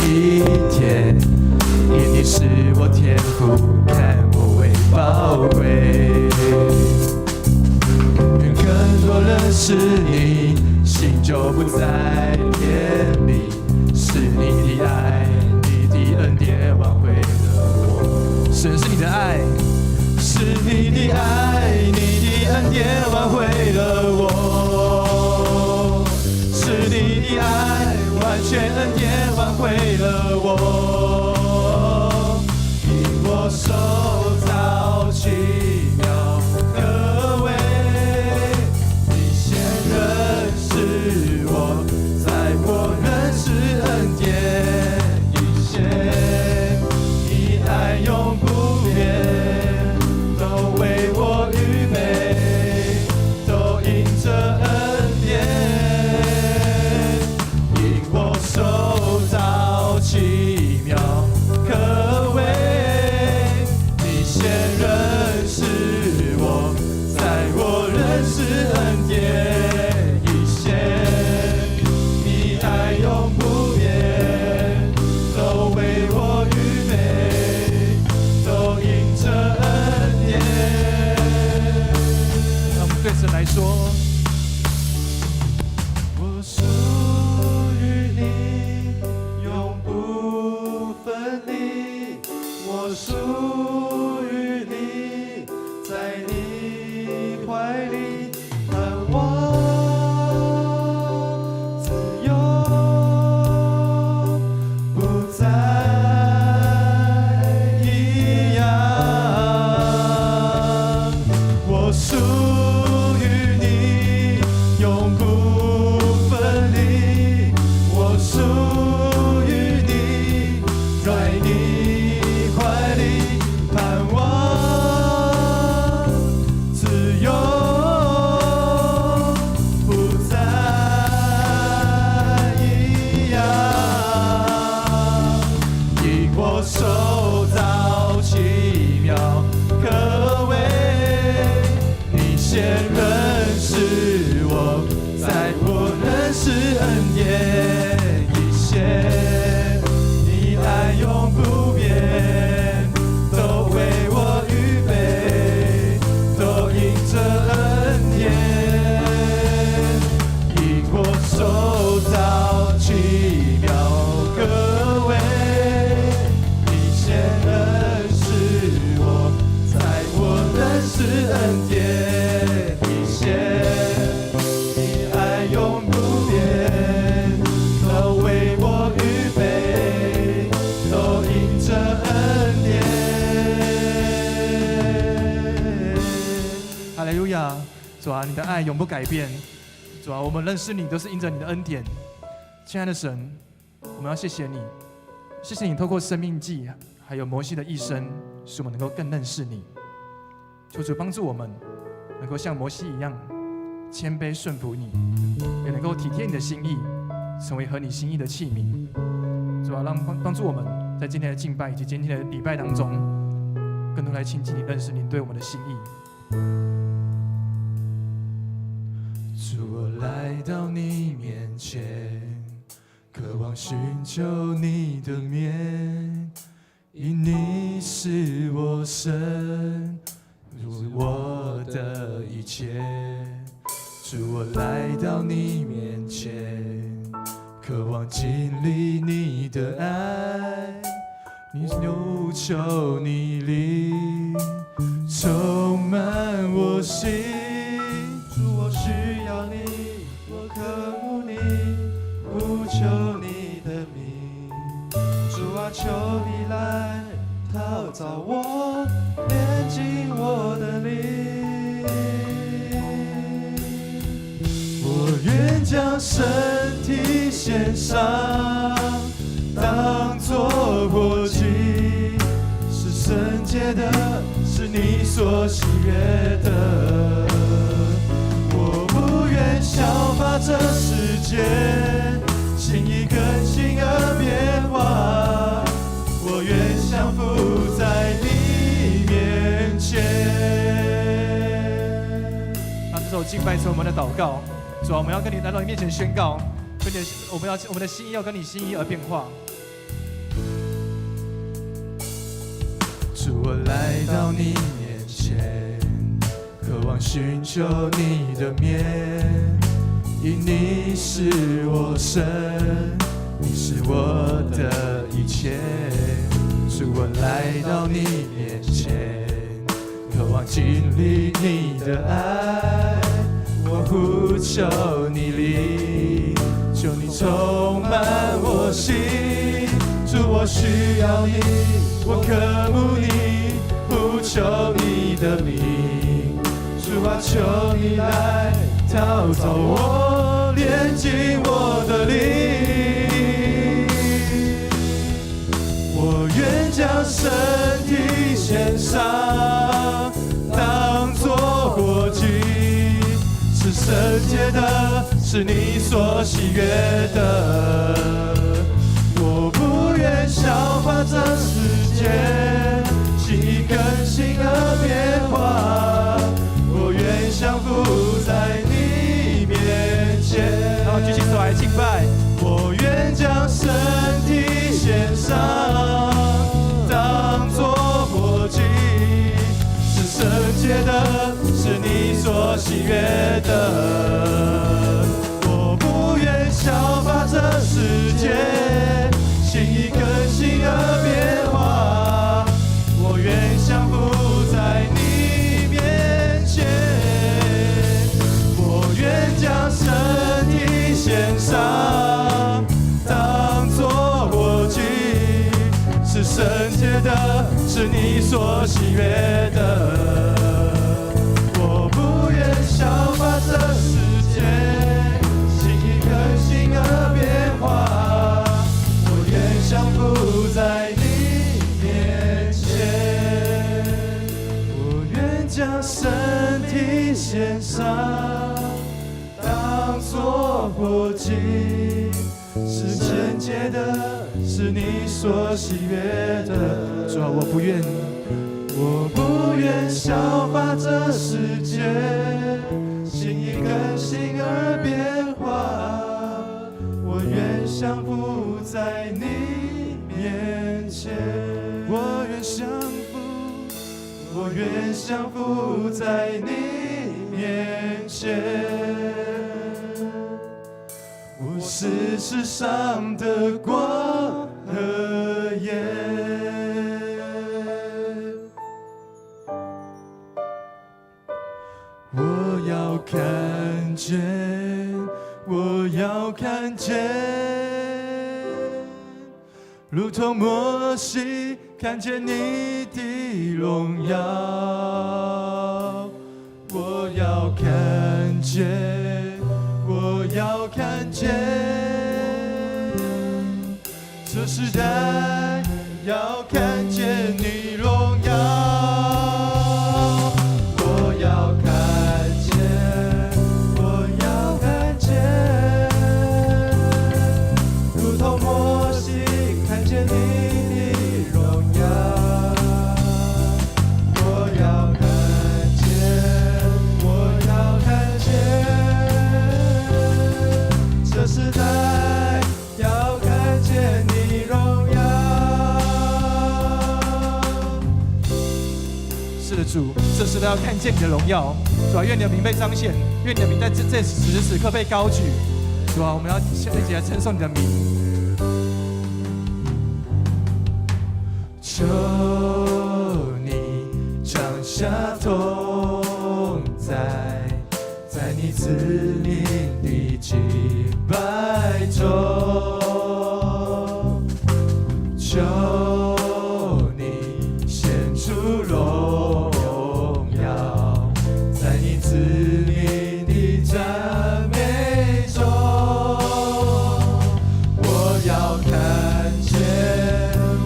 一天，因你是我天父，看我为宝贵。愿更多人是你，心就不再偏离。是你的爱，你的恩典挽回了我。神是你的爱，是你的爱，你的恩典挽回了我。是你的爱，完全恩典挽回了我。因我受造奇妙可畏，你先认识我，在我认识恩典以前，你爱永不变，都为我预备，都因着恩典，因我受造奇妙可畏，你先认识我，在我认识恩典以前，你爱永不变，都为我预备，都因着恩典。让我们对神来说，我属于你，永不分离。我属于你，在你怀里盼望自由，不再一样。我属于你，永不分离。我属于你，在你怀里盼望自由，不再一样。因我受造奇妙可畏，你先认识我，在我认识恩典以前，你爱永不变，都为我预备，都因着恩典，因我受造奇妙可畏，你先认识我，在我认识恩典以前，你爱永不变，都为我预备，都因着恩典。哈利路亚！主啊，你的爱永不改变。主啊，我们认识你都是因着你的恩典。亲爱的神，我们要谢谢你，谢谢你透过生命记还有摩西的一生，使我们能够更认识你。求主帮助我们，能够像摩西一样谦卑顺服你，也能够体贴你的心意，成为合你心意的器皿。主啊，帮助我们在今天的敬拜以及今天的礼拜当中，更多来亲近你，认识你对我们的心意。主，我来到你面前，渴望寻求你的面，因你是我神，如我的一切。主，我来到你面前，渴望经历你的爱，你求求你灵充满我心。主，我需要你，我渴慕你，呼求你的名。主啊，求你来陶造我，炼净我的灵。我愿将身体献上，当作活祭，是圣洁的，是你所喜悦的。我不愿效法这世界，心意更新而变化，我愿降服在你面前。让这首敬拜成我们的祷告。主啊，我们要跟你来到你面前宣告，跟你我们的心意要跟你心意而变化。主，我来到你面前，渴望寻求你的面，因你是我神，你是我的一切。主，我来到你面前，渴望经历你的爱，我呼求你灵，求你充满我心。主，我需要你，我渴慕你，呼求你的名。主啊，求你来陶造我，炼净我的灵。我愿将身体献上，当作活祭，是圣洁的，是你所喜悦的。我不愿效法这世界，心意更新而变化。我愿降服在你面前。然后举起手来敬拜。我愿将身体献上，当作活祭，是圣洁的，是你所喜悦的。我不愿效法这世界，心意更新而变化。我愿降服在你面前。我愿将身体献上，当作活祭，是圣洁的，是你所喜悦的。我不愿效法这世界，心意更新而变化。我愿降服在你面前。我愿将身体献上，当作活祭，是圣洁的，是你所喜悦的。主啊，我不愿效法这世界，心意更新而变化。我愿降服在你面前。我愿降服，我愿降服在你面前。我是世上的光和盐。我要看见，我要看见，如同摩西看见你的荣耀。我要看见，我要看见，这时代要看见你荣耀。我要看见，我要看见，如同摩西看见你的荣耀。我要看见，我要看见，这时代要看见你荣耀。是的，主，这时代要看见你的荣耀。主啊，愿你的名被彰显，愿你的名在这此时此刻被高举。主啊，我们要一起来称颂你的名。求你降下同在，在你赐名的敬拜中。求你显出荣耀，在你赐名的赞美中。我要看见，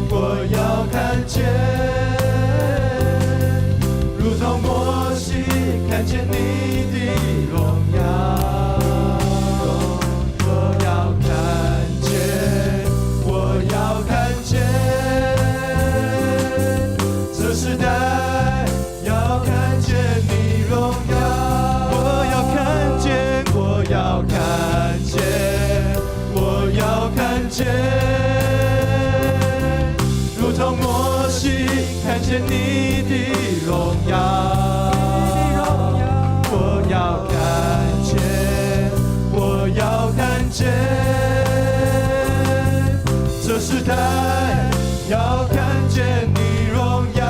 我要看见，如同摩西看见你的荣耀。我要看见，我要看见，这时代要看见你荣耀。我要看见，我要看见，见，如同摩西看见你的荣耀。我要看见，我要看见，这时代要看见你荣耀。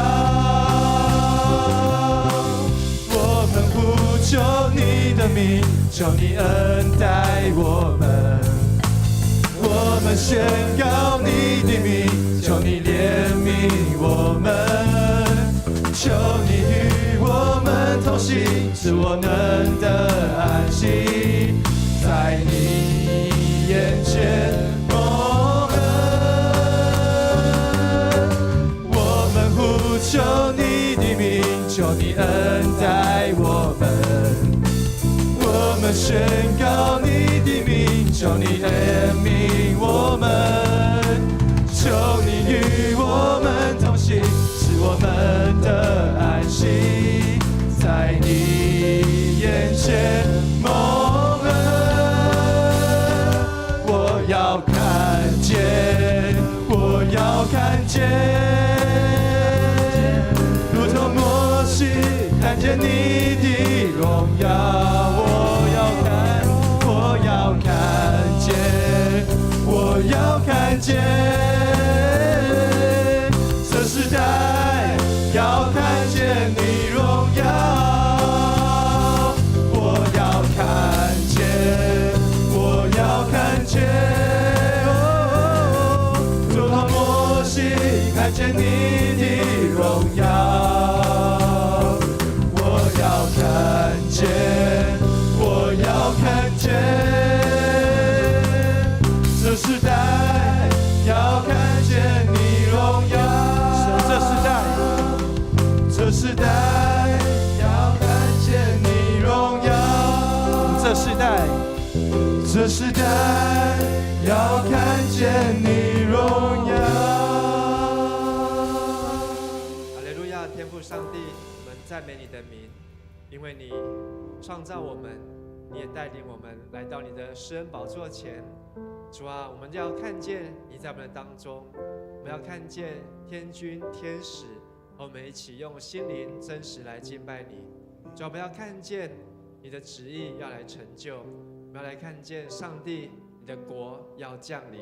我们呼求你的名，求你恩待我们。我们宣告你的名，求你怜悯我们。求你与我们同行，使我能得安息，在你眼前蒙恩。我们呼求你的名，求你恩待我们。我们宣告你的名，求你怜悯我们。求你与我们同行，使我们得安息，在你眼前蒙恩。我要看见，我要看见，如同摩西看见你的荣耀。我要看见，我要看见，这时代要看见你荣耀。我要看见，我要看见，如同摩西看见你的荣耀。我要看见，我要看见，这时代要看见你荣耀。这时代要看见你荣耀。这时代要看见你荣耀。哈利路亚！天父上帝，我们赞美你的名，因为你创造我们，你也带领我们来到你的施恩宝座前。主啊，我们要看见你在我们的当中，我们要看见天君天使和我们一起用心灵真实来敬拜你。主啊，我们要看见你的旨意要来成就，我们要来看见上帝你的国要降临。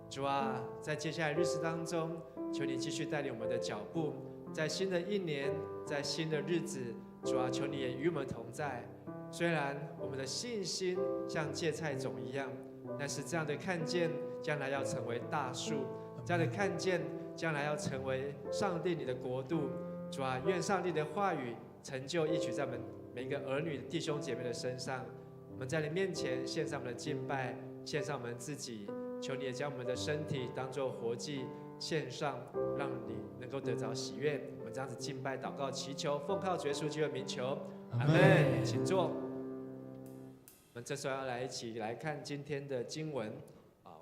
主啊，在接下来日子当中，求你继续带领我们的脚步，在新的一年，在新的日子，主啊，求你也与我们同在。虽然我们的信心像芥菜种一样，但是这样的看见将来要成为大树，这样的看见将来要成为上帝你的国度。主啊，愿上帝的话语成就一举在我们每一个儿女弟兄姐妹的身上。我们在你面前献上我们的敬拜，献上我们自己，求你也将我们的身体当作活祭献上，让你能够得着喜悦。我们这样子敬拜、祷告、祈求，奉靠主耶稣基督的名求，阿们。请坐。我们这时候要来一起来看今天的经文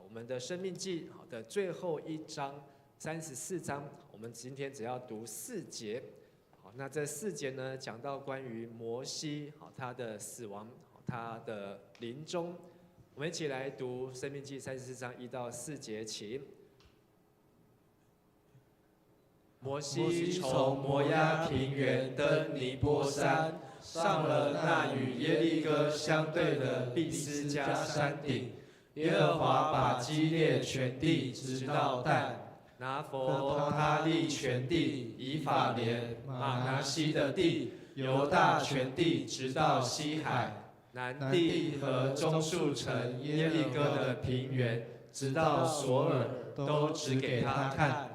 我们的生命记的最后一章34章，我们今天只要读4节。那这4节呢，讲到关于摩西他的死亡，他的临终。我们一起来读生命记34章1到4节起。摩西从摩押平原登尼波山，上了那与耶利哥相对的毕斯加山顶。耶和华把基列全地直到但，拿佛他利全地，以法莲、马拿西的地，犹大全地直到西海，南地和中树城耶利哥的平原，直到索尔，都指给他看。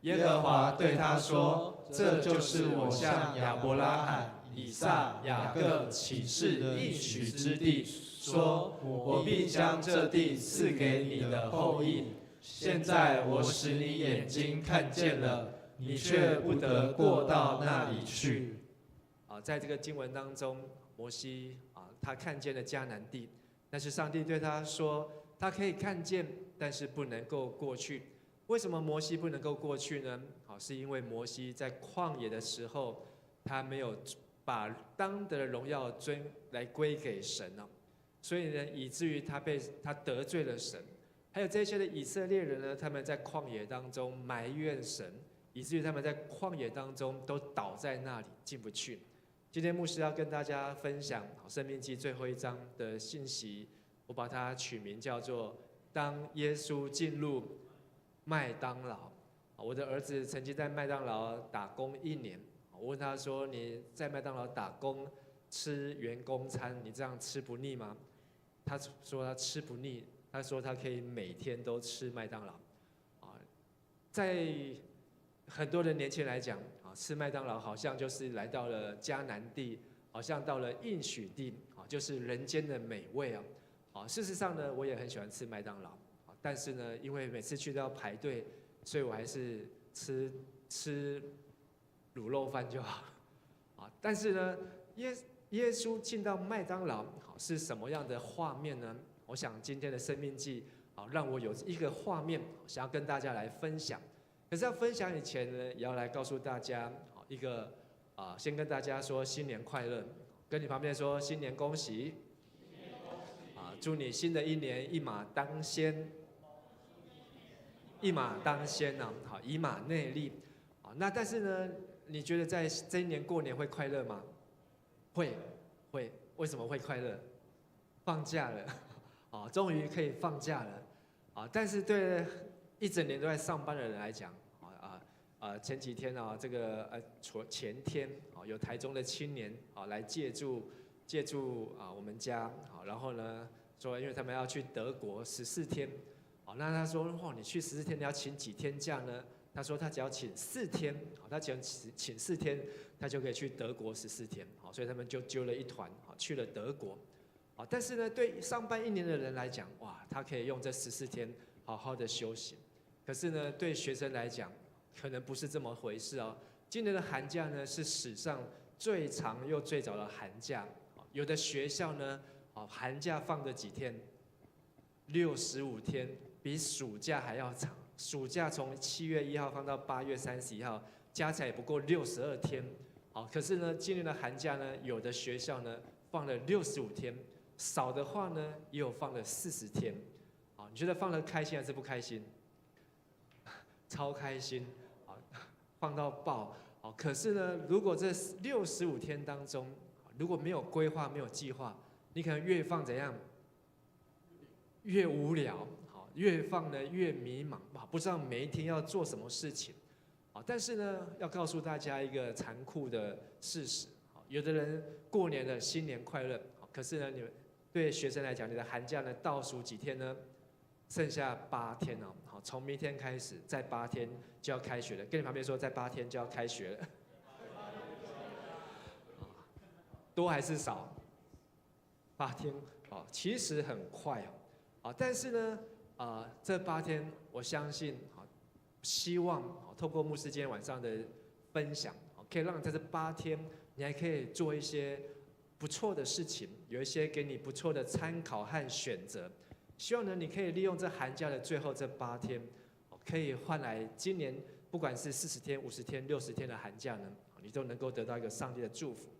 耶和华对他说：“这就是我向亚伯拉罕、以撒、雅各起誓应许之地，说我必将这地赐给你的后裔。现在我使你眼睛看见了，你却不得过到那里去。”在这个经文当中，摩西他看见了迦南地，但是上帝对他说，他可以看见，但是不能够过去。为什么摩西不能够过去呢？是因为摩西在旷野的时候，他没有把当得的荣耀来归给神所以呢，以至于他得罪了神。还有这些的以色列人呢，他们在旷野当中埋怨神，以至于他们在旷野当中都倒在那里进不去。今天牧师要跟大家分享《申命记》最后一章的信息，我把它取名叫做“当耶稣进入麦当劳”。我的儿子曾经在麦当劳打工1年，我问他说：“你在麦当劳打工吃员工餐，你这样吃不腻吗？”他说他吃不腻，他说他可以每天都吃麦当劳。在很多的年轻人来讲，吃麦当劳好像就是来到了迦南地，好像到了应许地，就是人间的美味啊。事实上呢，我也很喜欢吃麦当劳，但是呢，因为每次去都要排队，所以我还是吃卤肉饭就好。但是呢，耶稣进到麦当劳，是什么样的画面呢？我想今天的生命记，让我有一个画面，想要跟大家来分享。可是要分享以前呢，也要来告诉大家一个先跟大家说新年快乐，跟你旁边说新年恭喜，祝你新的一年一马当先，一马当先呐，好，以马内利。那但是呢，你觉得在这一年过年会快乐吗？会，为什么会快乐？放假了，终于可以放假了，但是对一整年都在上班的人来讲，前几天这个前天有台中的青年来借住我们家，然后呢说，因为他们要去德国14天，那他说你去14天你要请几天假呢？他说他只要请4天，他只要请4天，他就可以去德国14天，所以他们就揪了一团去了德国，但是呢，对上班1年的人来讲，哇，他可以用这14天好好的休息。可是呢，对学生来讲，可能不是这么回事哦。今年的寒假呢，是史上最长又最早的寒假。有的学校呢，寒假放的几天？65天，比暑假还要长。暑假从7月1号放到8月31号，加起来也不过62天。可是呢，今年的寒假呢，有的学校呢放了65天，少的话呢，也有放了40天。你觉得放得开心还是不开心？超开心，放到爆。可是呢，如果这65天当中，如果没有规划、没有计划，你可能越放怎样？越无聊，越放呢越迷茫，不知道每一天要做什么事情。但是呢，要告诉大家一个残酷的事实，有的人过年了，新年快乐，可是呢，对学生来讲，你的寒假呢倒数几天呢？剩下8天哦，好，从明天开始，再8天就要开学了。跟你旁边说，再8天就要开学了。多还是少？8天，其实很快但是呢，这8天，我相信，希望透过牧师今天晚上的分享，可以让你在这8天，你还可以做一些不错的事情，有一些给你不错的参考和选择。希望呢，你可以利用这寒假的最后这8天，可以换来今年不管是40天、50天、60天的寒假呢，你都能够得到一个上帝的祝福。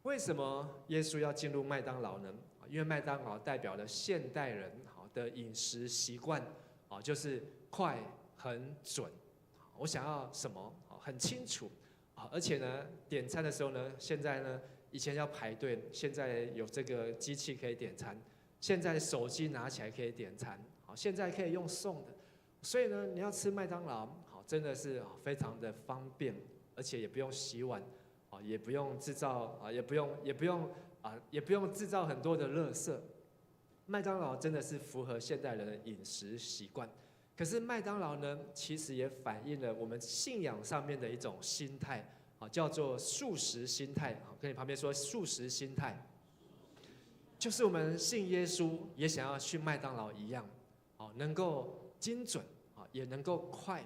为什么耶稣要进入麦当劳呢？因为麦当劳代表了现代人的饮食习惯，就是快、很准。我想要什么很清楚，而且呢，点餐的时候呢，现在呢，以前要排队，现在有这个机器可以点餐。现在手机拿起来可以点餐，现在可以用送的，所以呢，你要吃麦当劳，真的是非常的方便，而且也不用洗碗，也不用制造也不用制造很多的垃圾。麦当劳真的是符合现代人的饮食习惯，可是麦当劳呢，其实也反映了我们信仰上面的一种心态，叫做素食心态。跟你旁边说素食心态。就是我们信耶稣，也想要去麦当劳一样，能够精准，也能够快，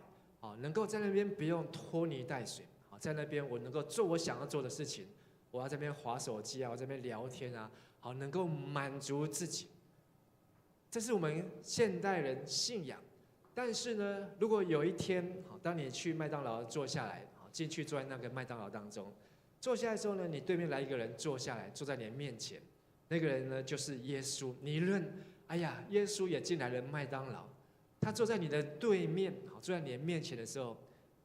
能够在那边不用拖泥带水，在那边我能够做我想要做的事情，我要在那边滑手机啊，我在那边聊天啊，能够满足自己。这是我们现代人信仰。但是呢，如果有一天，当你去麦当劳坐下来，进去坐在那个麦当劳当中，坐下来之后呢，你对面来一个人坐下来，坐在你的面前。那个人呢，就是耶稣。你论，哎呀，耶稣也进来了麦当劳，他坐在你的对面，坐在你的面前的时候，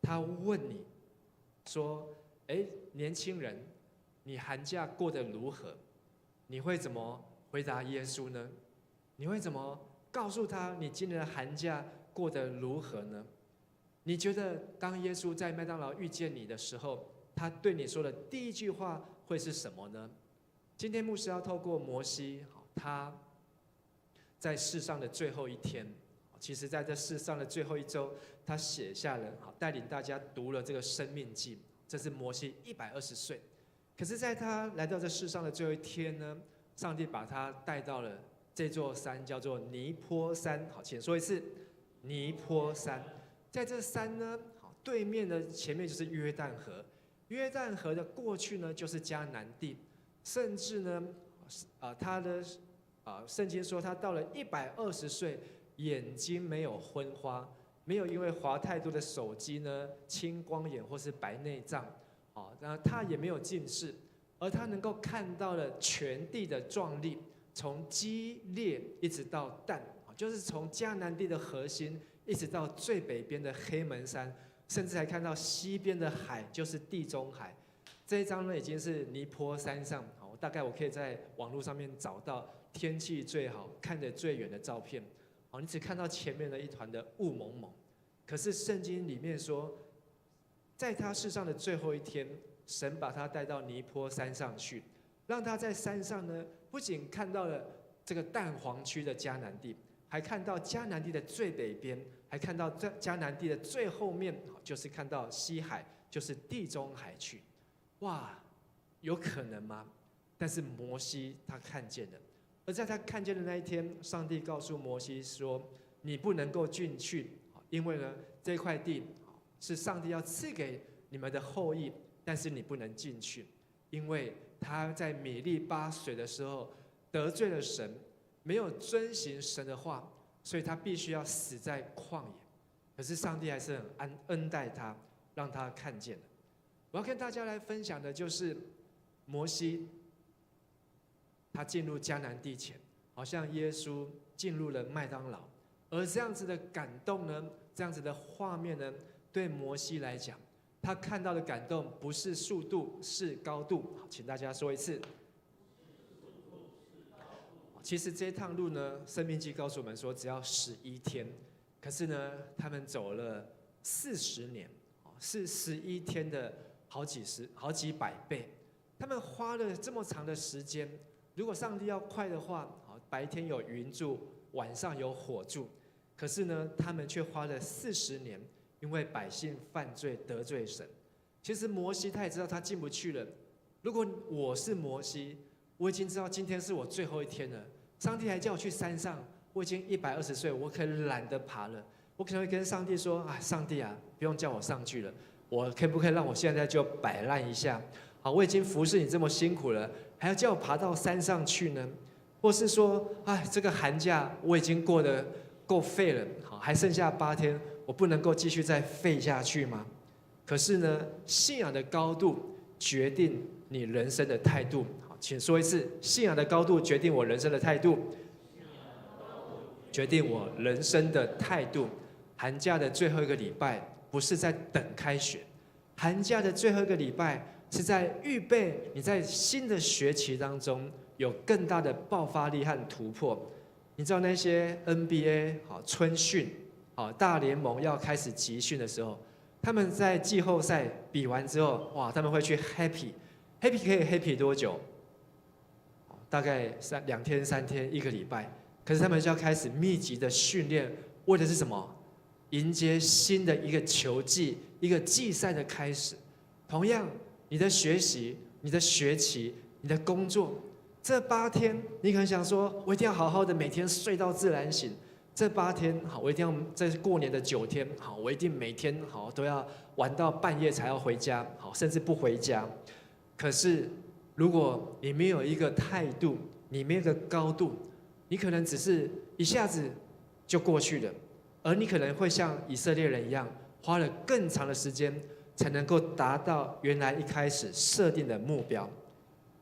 他问你说：“哎，年轻人，你寒假过得如何？”你会怎么回答耶稣呢？你会怎么告诉他你今年的寒假过得如何呢？你觉得当耶稣在麦当劳遇见你的时候，他对你说的第一句话会是什么呢？今天牧师要透过摩西，他在世上的最后一天，其实在这世上的最后一周，他写下了，带领大家读了这个生命记，这是摩西120岁。可是在他来到这世上的最后一天呢，上帝把他带到了这座山，叫做尼波山。好，请说一次，尼波山。在这山呢，对面的前面就是约旦河，约旦河的过去呢就是迦南地，甚至呢，他的圣经说他到了120岁，眼睛没有昏花，没有因为滑太多的手机呢青光眼或是白内障。然后他也没有近视，而他能够看到了全地的壮丽，从基列一直到但，就是从迦南地的核心一直到最北边的黑门山，甚至还看到西边的海，就是地中海。这一张呢已经是尼波山上，大概我可以在网络上面找到天气最好、看得最远的照片。你只看到前面的一团的雾蒙蒙，可是圣经里面说，在他世上的最后一天，神把他带到尼波山上去，让他在山上呢，不仅看到了这个但黄区的迦南地，还看到迦南地的最北边，还看到迦南地的最后面，就是看到西海，就是地中海区。哇，有可能吗？但是摩西他看见了，而在他看见的那一天，上帝告诉摩西说：“你不能够进去，因为呢，这块地是上帝要赐给你们的后裔，但是你不能进去，因为他在米利巴水的时候得罪了神，没有遵行神的话，所以他必须要死在旷野。可是上帝还是很恩待他，让他看见了。我要跟大家来分享的就是摩西，他进入迦南地前，好像耶稣进入了麦当劳，而这样子的感动呢，这样子的画面呢，对摩西来讲，他看到的感动不是速度，是高度。好，请大家说一次。其实这趟路呢，《生命记》告诉我们说，只要11天，可是呢，他们走了40年，是11天的好几百倍。他们花了这么长的时间，如果上帝要快的话，白天有云柱，晚上有火柱，可是呢，他们却花了40年。因为百姓犯罪得罪神，其实摩西他也知道他进不去了。如果我是摩西，我已经知道今天是我最后一天了。上帝还叫我去山上，我已经120岁，我可能懒得爬了。我可能会跟上帝说：“啊，上帝啊，不用叫我上去了，我可不可以让我现在就摆烂一下？好，我已经服侍你这么辛苦了，还要叫我爬到山上去呢？或是说，哎，这个寒假我已经过得够废了，好，还剩下8天。”我不能够继续再废下去吗？可是呢，信仰的高度决定你人生的态度。好，请说一次：信仰的高度决定我人生的态度。决定我人生的态度。寒假的最后一个礼拜，不是在等开学，寒假的最后一个礼拜是在预备你在新的学期当中有更大的爆发力和突破。你知道那些 NBA 好春训。大联盟要开始集训的时候，他们在季后赛比完之后，哇，他们会去 happy 可以 happy 多久？大概2天、3天、1个礼拜。可是他们就要开始密集的训练，为的是什么？迎接新的一个球季、一个季赛的开始。同样，你的学习、你的学期、你的工作，这8天，你可能想说，我一定要好好的每天睡到自然醒。这8天好，我一定要在过年的9天好，我一定每天好都要玩到半夜才要回家，好，甚至不回家。可是如果你没有一个态度，你没有一个高度，你可能只是一下子就过去了，而你可能会像以色列人一样，花了更长的时间才能够达到原来一开始设定的目标。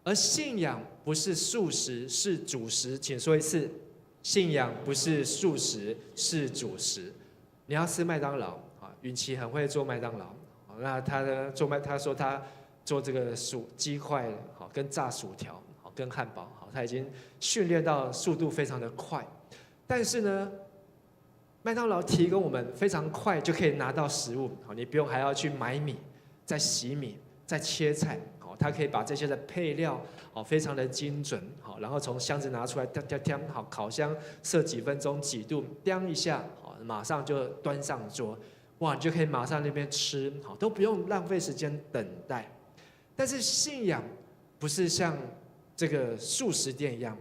而信仰不是速食，是主食。请说一次。信仰不是素食，是主食。你要吃麦当劳啊，允琪很会做麦当劳，那他说他做这个鸡块好跟炸薯条好跟汉堡好，他已经训练到速度非常的快。但是呢，麦当劳提供我们非常快就可以拿到食物，好，你不用还要去买米、再洗米、再切菜，好，它可以把这些的配料，好，非常的精准，好，然后从箱子拿出来，好，烤箱设几分钟几度，一下，好，马上就端上桌，哇，你就可以马上那边吃，好，都不用浪费时间等待。但是信仰不是像这个素食店一样，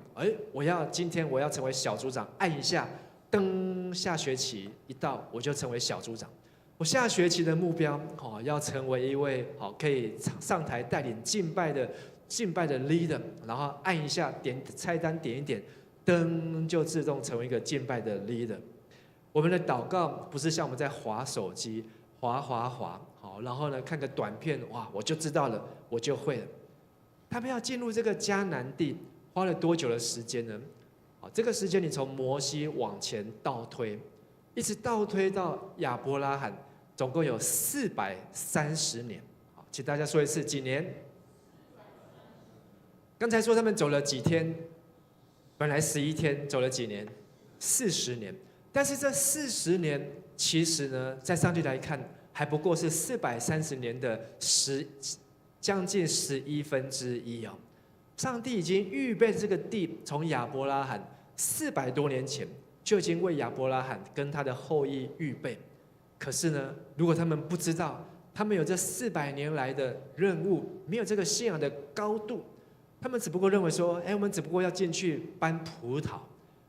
今天我要成为小组长，按一下，噔，下学期一到我就成为小组长。我下学期的目标，要成为一位可以上台带领敬拜的 leader， 然后按一下点菜单点一点，噔就自动成为一个敬拜的 leader。我们的祷告不是像我们在滑手机，滑，然后呢看个短片，哇，我就知道了，我就会了。他们要进入这个迦南地，花了多久的时间呢？这个时间你从摩西往前倒推，一直倒推到亚伯拉罕，总共有430年。好，请大家说一次，几年？刚才说他们走了几天？本来11天，走了几年？40年。但是这40年，其实呢，在上帝来看，还不过是430年的将近1/11哦。上帝已经预备这个地，从亚伯拉罕400多年前就已经为亚伯拉罕跟他的后裔预备。可是呢，如果他们不知道，他们有这400年来的任务，没有这个信仰的高度，他们只不过认为说，我们只不过要进去搬葡萄，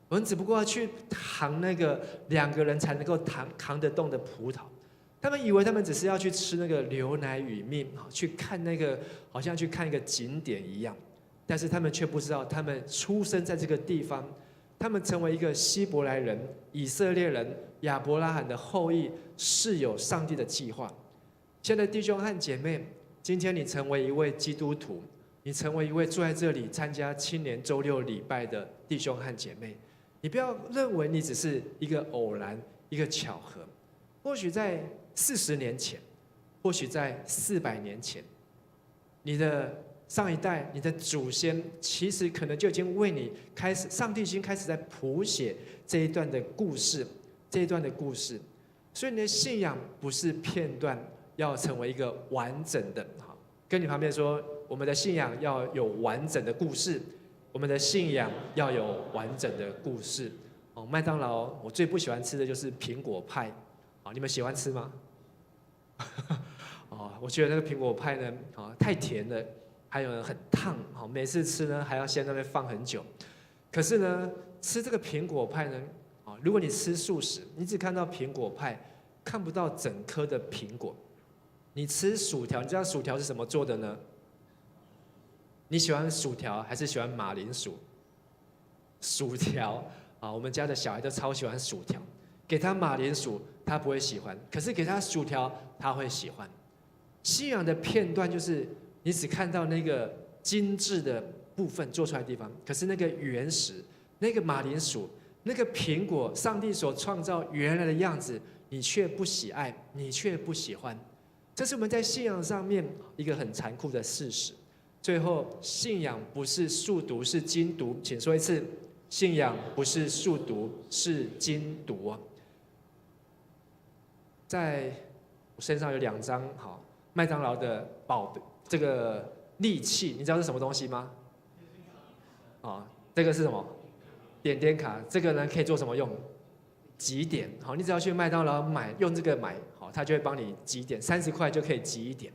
我们只不过要去扛那个2个人才能够扛得动的葡萄。他们以为他们只是要去吃那个流奶与蜜，去看那个好像去看一个景点一样，但是他们却不知道，他们出生在这个地方，他们成为一个希伯来人、以色列人、亚伯拉罕的后裔，是有上帝的计划。亲爱的弟兄和姐妹，今天你成为一位基督徒，你成为一位坐在这里参加青年周6礼拜的弟兄和姐妹，你不要认为你只是一个偶然、一个巧合。或许在40年前，或许在400年前，你的上一代、你的祖先，其实可能就已经为你上帝已经开始在谱写这一段的故事，所以你的信仰不是片段，要成为一个完整的。好，跟你旁边说，我们的信仰要有完整的故事，我们的信仰要有完整的故事。麦当劳我最不喜欢吃的就是苹果派，你们喜欢吃吗？我觉得那个苹果派呢，太甜了，还有很烫，每次吃呢还要先在那边放很久。可是呢，吃这个苹果派呢，如果你吃素食，你只看到苹果派，看不到整颗的苹果。你吃薯条，你知道薯条是什么做的呢？你喜欢薯条还是喜欢马铃薯？薯条我们家的小孩都超喜欢薯条，给他马铃薯他不会喜欢，可是给他薯条他会喜欢。信仰的片段就是你只看到那个精致的部分做出来的地方，可是那个原始、那个马铃薯、那个苹果，上帝所创造原来的样子，你却不喜爱，你却不喜欢。这是我们在信仰上面一个很残酷的事实。最后，信仰不是速读，是精读。请说一次，信仰不是速读，是精读。在我身上有2张麦当劳的这个利器，你知道是什么东西吗？这个是什么？点点卡。这个呢可以做什么用？集点。你只要去麦当劳用这个买，他就会帮你集点，30块就可以集1点。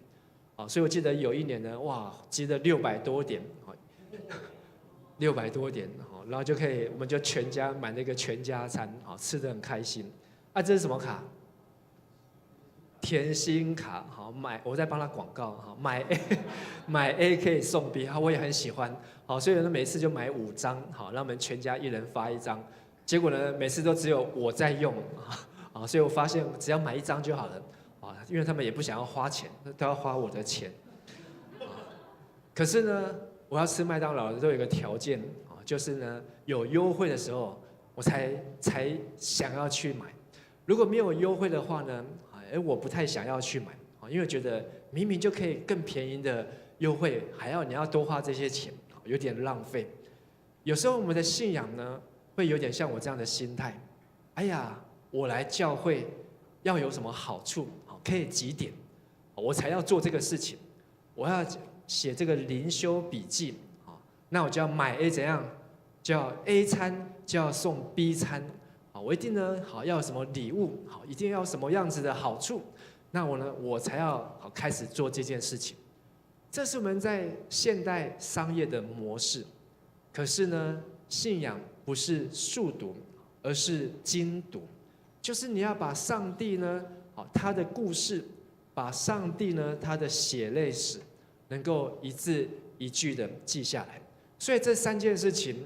所以我记得有一年呢，哇，集了600多点，600多点，然后我们就全家买那个全家餐，吃得很开心。这是什么卡？甜心卡。我在帮他广告，买 A 可以送 B， 我也很喜欢。所以呢每次就买5张，让我们全家1人发1张。结果呢每次都只有我在用，所以我发现只要买1张就好了。因为他们也不想要花钱，都要花我的钱。可是呢，我要吃麦当劳都有一个条件，就是呢有优惠的时候，我才想要去买。如果没有优惠的话呢，我不太想要去买，因为觉得明明就可以更便宜的优惠，你要多花这些钱，有点浪费。有时候我们的信仰呢，会有点像我这样的心态。哎呀，我来教会要有什么好处？可以几点，我才要做这个事情？我要写这个灵修笔记，那我就要买 A 怎样？就要 A 餐就要送 B 餐，我一定呢要有什么礼物，一定要什么样子的好处，那我才要开始做这件事情。这是我们在现代商业的模式。可是呢，信仰不是速读，而是精读，就是你要把上帝呢，他的故事，把上帝呢他的血泪史，能够一字一句的记下来。所以这3件事情，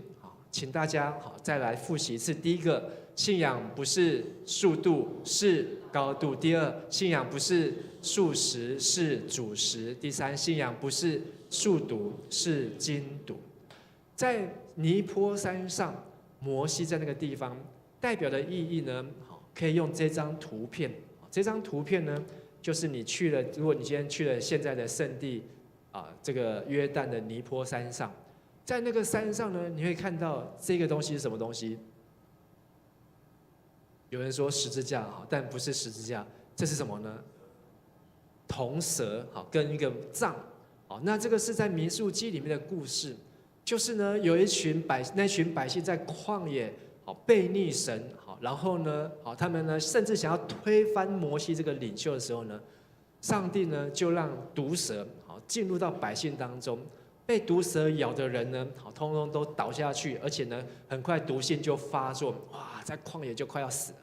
请大家再来复习一次。第一个，信仰不是速度，是高度；第二，信仰不是速食，是主食；第三，信仰不是速读，是精读。在尼波山上，摩西在那个地方代表的意义呢，可以用这张图片。这张图片呢，就是你去了，如果你今天去了现在的圣地这个约旦的尼波山上，在那个山上呢，你会看到这个东西是什么东西？有人说十字架，但不是十字架，这是什么呢？铜蛇，跟一个杖。那这个是在民数记里面的故事。就是呢，有那群百姓在旷野背逆神，然后呢，他们呢甚至想要推翻摩西这个领袖的时候呢，上帝呢就让毒蛇进入到百姓当中，被毒蛇咬的人呢，通通都倒下去，而且呢，很快毒性就发作，哇，在旷野就快要死了。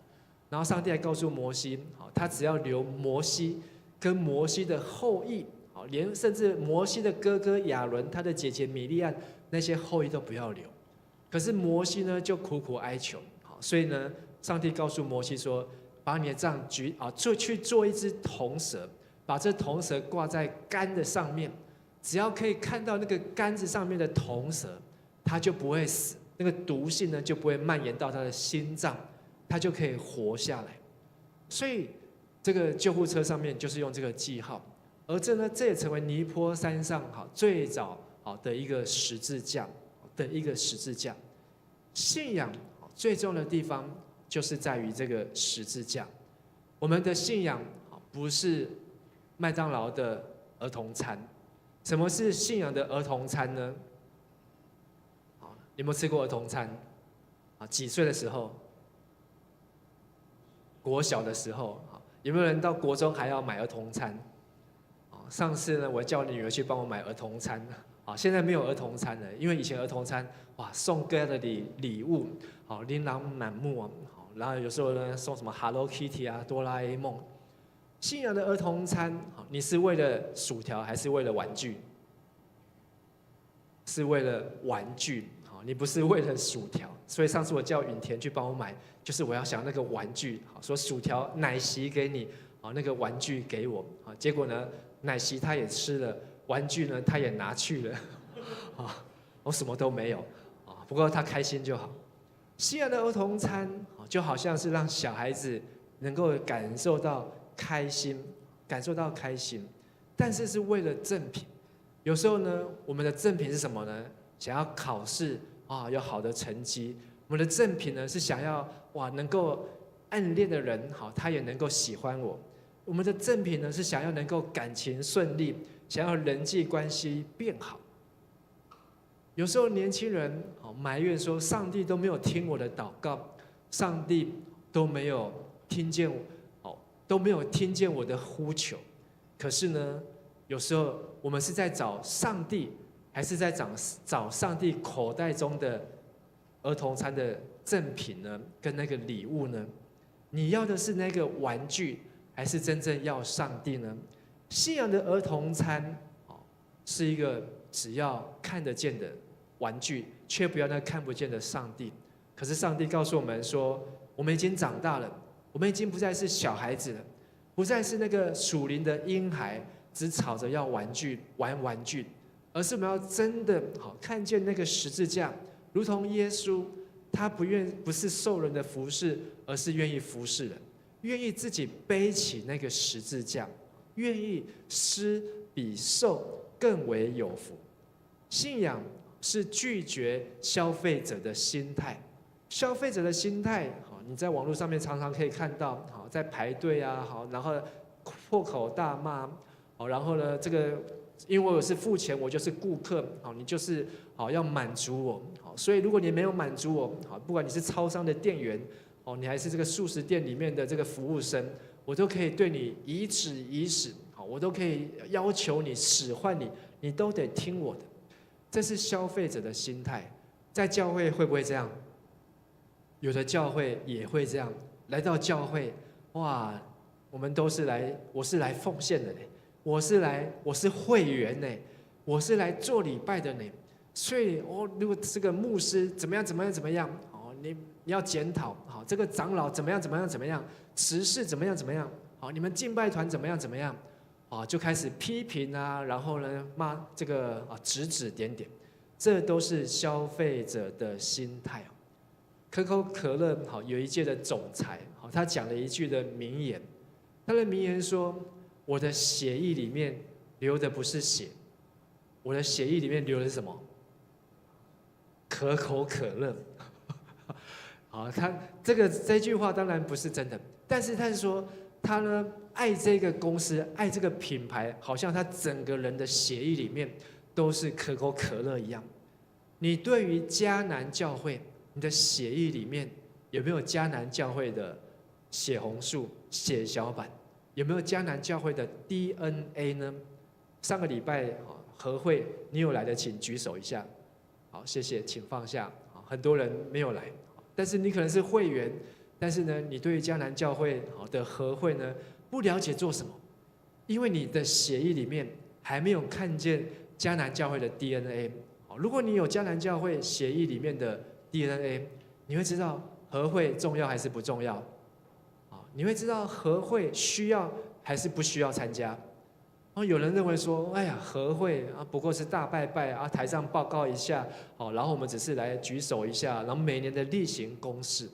然后上帝还告诉摩西，他只要留摩西跟摩西的后裔，连甚至摩西的哥哥亚伦，他的姐姐米利暗。那些后裔都不要留，可是摩西呢就苦苦哀求，所以呢，上帝告诉摩西说：“把你的杖去做一只铜蛇，把这铜蛇挂在杆的上面，只要可以看到那个杆子上面的铜蛇，它就不会死，那个毒性呢就不会蔓延到他的心脏，他就可以活下来。”所以这个救护车上面就是用这个记号，而这也成为尼波山上最早的一个十字架信仰最重要的地方就是在于这个十字架。我们的信仰不是麦当劳的儿童餐。什么是信仰的儿童餐呢？你有没有吃过儿童餐？几岁的时候？国小的时候。有没有人到国中还要买儿童餐？上次呢，我叫女儿去帮我买儿童餐。现在没有儿童餐了，因为以前儿童餐送各样的礼物，琳琅满目，然后有时候呢送什么 Hello Kitty 哆啦 A 梦。信仰的儿童餐，你是为了薯条还是为了玩具？是为了玩具，你不是为了薯条。所以上次我叫允田去帮我买，就是我要想那个玩具，说薯条奶昔给你，那个玩具给我，结果呢奶昔他也吃了。玩具呢，他也拿去了，我什么都没有，不过他开心就好。信仰的儿童餐，就好像是让小孩子能够感受到开心，但是是为了正品。有时候呢，我们的正品是什么呢？想要考试有好的成绩。我们的正品呢，是想要能够暗恋的人他也能够喜欢我。我们的正品呢，是想要能够感情顺利。想要人际关系变好。有时候年轻人埋怨说，上帝都没有听我的祷告，上帝都没有听见我的呼求。可是呢，有时候我们是在找上帝，还是在找上帝口袋中的儿童餐的赠品呢？跟那个礼物呢？你要的是那个玩具，还是真正要上帝呢？信仰的儿童餐，是一个只要看得见的玩具，却不要那看不见的上帝。可是上帝告诉我们说，我们已经长大了，我们已经不再是小孩子了，不再是那个属灵的婴孩，只吵着要玩玩具，而是我们要真的看见那个十字架，如同耶稣他不是受人的服侍，而是愿意服侍人，愿意自己背起那个十字架，愿意施比受更为有福。信仰是拒绝消费者的心态，消费者的心态，你在网络上面常常可以看到，在排队啊，然后破口大骂，然后呢，这个因为我是付钱，我就是顾客，你就是要满足我，所以如果你没有满足我，不管你是超商的店员，你还是这个素食店里面的这个服务生，我都可以对你颐指以使，我都可以要求你使唤你，你都得听我的。这是消费者的心态，在教会会不会这样？有的教会也会这样。来到教会，哇，我们都是来，我是来奉献的呢，我是会员呢，我是来做礼拜的呢。所以如果这个牧师怎么样，你要检讨，这个长老怎么样，执事怎么样，你们敬拜团怎么样。就开始批评啊，然后呢骂这个指点，这都是消费者的心态。可口可乐有一届的总裁，他讲了一句的名言，他的名言说：“我的血液里面流的不是血，我的血液里面流的是什么？可口可乐。”他这句话当然不是真的，但是他是说他呢爱这个公司，爱这个品牌，好像他整个人的血液里面都是可口可乐一样。你对于迦南教会，你的血液里面有没有迦南教会的血红素、血小板？有没有迦南教会的 DNA 呢？上个礼拜和会你有来的，请举手一下。好，谢谢，请放下。很多人没有来，但是你可能是会员，但是呢，你对于迦南教会的和会呢不了解做什么，因为你的血液里面还没有看见迦南教会的 DNA。如果你有迦南教会血液里面的 DNA， 你会知道和会重要还是不重要？你会知道和会需要还是不需要参加？有人认为说，哎呀，和会不过是大拜拜啊，台上报告一下，然后我们只是来举手一下，然后每年的例行公事。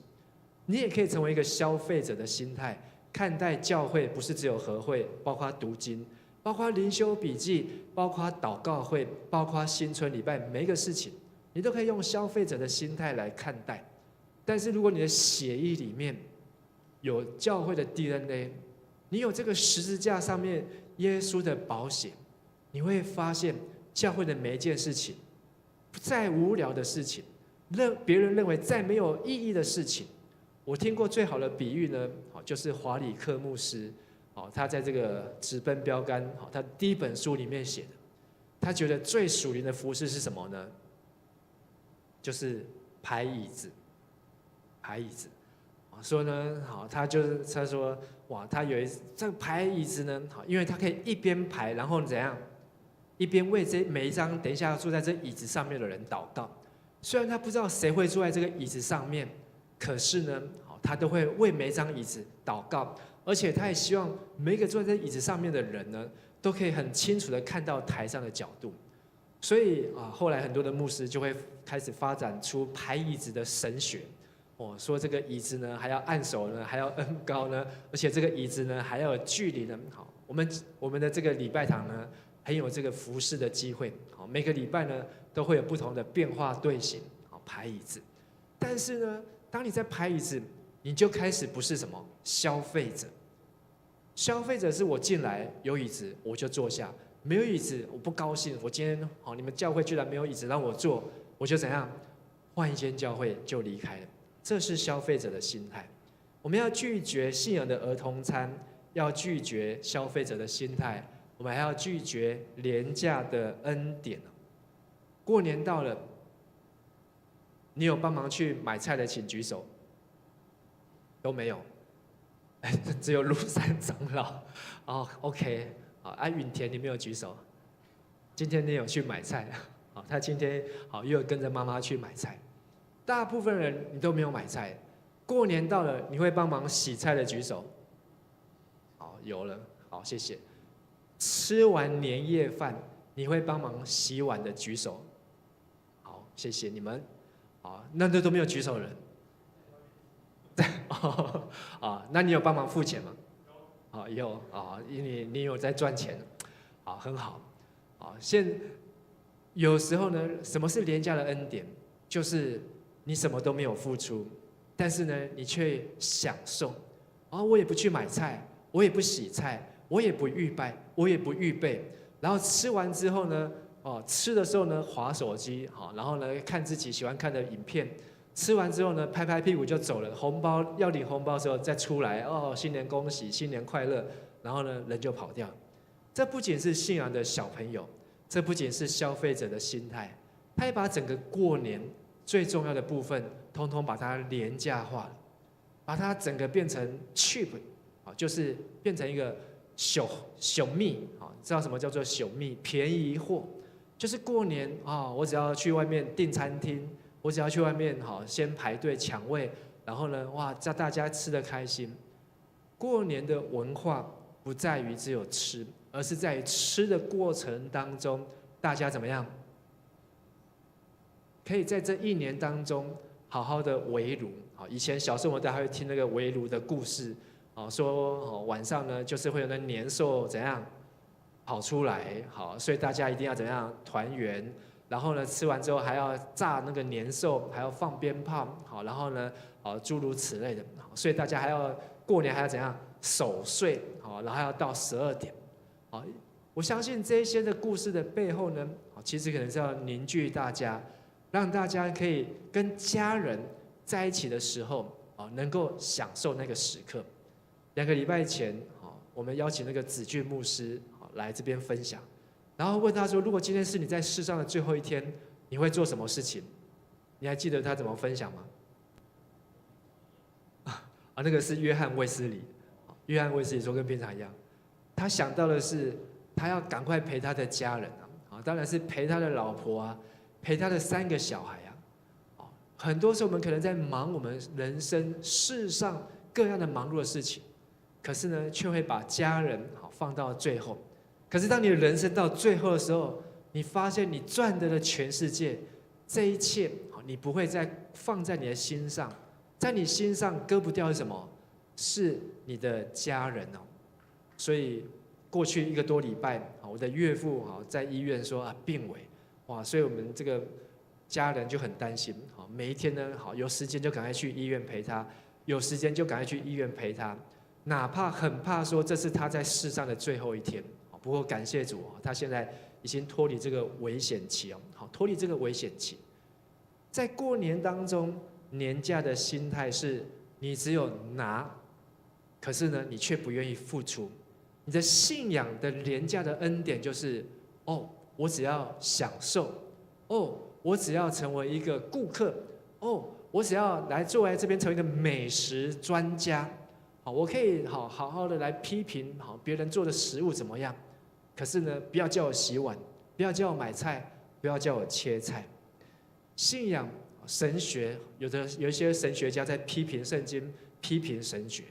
你也可以成为一个消费者的心态，看待教会不是只有和会，包括读经，包括灵修笔记，包括祷告会，包括新春礼拜，每一个事情，你都可以用消费者的心态来看待。但是如果你的血液里面有教会的 DNA， 你有这个十字架上面耶稣的宝血，你会发现教会的每一件事情，再无聊的事情，别人认为再没有意义的事情，我听过最好的比喻呢，就是华里克牧师，他在这个直奔标杆，他第一本书里面写的，他觉得最属灵的服事是什么呢？就是排椅子。说呢，他说，哇，他有这个排椅子呢，因为他可以一边排，然后怎样，一边为每一张等一下要坐在这椅子上面的人祷告。虽然他不知道谁会坐在这个椅子上面，可是呢，他都会为每一张椅子祷告，而且他也希望每一个坐在这椅子上面的人呢，都可以很清楚的看到台上的角度。所以后来很多的牧师就会开始发展出排椅子的神学。说这个椅子呢，还要按手呢，还要恩膏呢，而且这个椅子呢，还要有距离呢。我们的这个礼拜堂呢，很有这个服侍的机会。每个礼拜呢，都会有不同的变化队形，排椅子。但是呢，当你在排椅子，你就开始不是什么消费者。消费者是我进来有椅子我就坐下，没有椅子我不高兴。我今天你们教会居然没有椅子让我坐，我就怎样换一间教会就离开了。这是消费者的心态。我们要拒绝信仰的儿童餐，要拒绝消费者的心态，我们还要拒绝廉价的恩典。过年到了，你有帮忙去买菜的请举手。都没有，只有陆山长老。OK， 允田你没有举手。今天你有去买菜，他今天又有跟着妈妈去买菜。大部分人你都没有买菜，过年到了你会帮忙洗菜的举手。有了，好，谢谢。吃完年夜饭你会帮忙洗碗的举手。好，谢谢你们。啊，那都没有举手人。啊，那你有帮忙付钱吗？啊，有啊，因为你有在赚钱，啊，很好。啊，有时候呢，什么是廉价的恩典？就是你什么都没有付出，但是呢，你却享受。啊，我也不去买菜，我也不洗菜，我也不预备，然后吃完之后呢，吃的时候呢，滑手机，好，然后呢，看自己喜欢看的影片。吃完之后呢，拍拍屁股就走了。红包要领红包的时候再出来，新年恭喜，新年快乐，然后呢，人就跑掉。这不仅是信仰的小朋友，这不仅是消费者的心态，他也把整个过年最重要的部分，通通把它廉价化了，把它整个变成 cheap， 就是变成一个小秘，知道什么叫做小秘？便宜货，就是过年我只要去外面订餐厅。我只要去外面先排队抢位，然后呢，叫大家吃得开心。过年的文化不在于只有吃，而是在于吃的过程当中，大家怎么样？可以在这一年当中好好的围炉。以前小时候我们大家会听那个围炉的故事，说晚上呢就是会有那年兽怎样跑出来，所以大家一定要怎样团圆。然后呢，吃完之后还要炸那个年兽，还要放鞭炮，好，然后呢，诸如此类的，所以大家还要过年还要怎样守岁，好，然后还要到12点，好，我相信这些的故事的背后呢，其实可能是要凝聚大家，让大家可以跟家人在一起的时候，能够享受那个时刻。2个礼拜前，我们邀请那个子俊牧师来这边分享。然后问他说：“如果今天是你在世上的最后一天，你会做什么事情？”你还记得他怎么分享吗？那个是约翰卫斯理。约翰卫斯理说跟平常一样，他想到的是他要赶快陪他的家人当然是陪他的老婆啊，陪他的3个小孩啊。很多时候我们可能在忙我们人生世上各样的忙碌的事情，可是呢，却会把家人放到最后。可是当你的人生到最后的时候，你发现你赚得了全世界，这一切你不会再放在你的心上，在你心上割不掉是什么？是你的家人哦。所以过去1个多礼拜，我的岳父在医院说病危，所以我们这个家人就很担心，每一天呢有时间就赶快去医院陪他，有时间就赶快去医院陪他，哪怕很怕说这是他在世上的最后一天。不过感谢主，他现在已经脱离这个危险期脱离这个危险期。在过年当中，年假的心态是你只有拿，可是呢，你却不愿意付出。你的信仰的廉价的恩典就是，我只要享受，我只要成为一个顾客，我只要坐在这边成为一个美食专家，我可以好好的来批评别人做的食物怎么样。可是呢，不要叫我洗碗，不要叫我买菜，不要叫我切菜。信仰神学，有一些神学家在批评圣经、批评神学，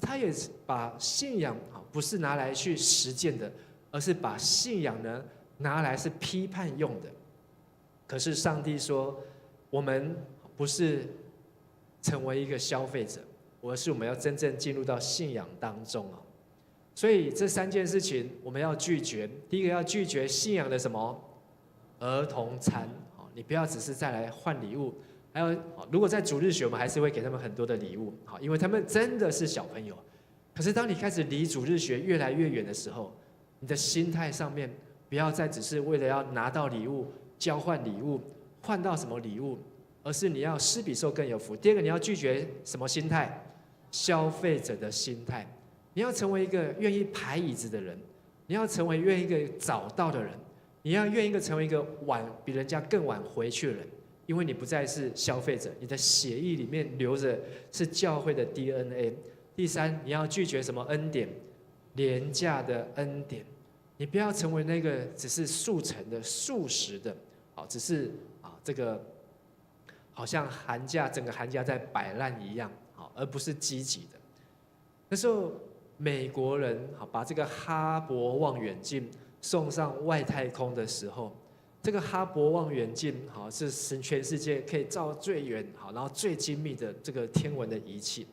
他也把信仰不是拿来去实践的，而是把信仰呢拿来是批判用的。可是上帝说，我们不是成为一个消费者，而是我们要真正进入到信仰当中所以这3件事情我们要拒绝。第一个要拒绝信仰的什么？儿童餐，你不要只是再来换礼物。还有，如果在主日学，我们还是会给他们很多的礼物，因为他们真的是小朋友。可是当你开始离主日学越来越远的时候，你的心态上面不要再只是为了要拿到礼物、交换礼物、换到什么礼物，而是你要施比受更有福。第二个，你要拒绝什么心态？消费者的心态。你要成为一个愿意排椅子的人，你要成为愿意一个早到的人，你要愿意成为一个比人家更晚回去的人，因为你不再是消费者，你的血液里面流着是教会的 DNA。第三，你要拒绝什么恩典？廉价的恩典。你不要成为那个只是速成的、速食的，只是这个好像整个寒假在摆烂一样，而不是积极的。那时候美国人把这个哈勃望远镜送上外太空的时候，这个哈勃望远镜，好，是全世界可以照最远，好，然后最精密的这个天文的仪器。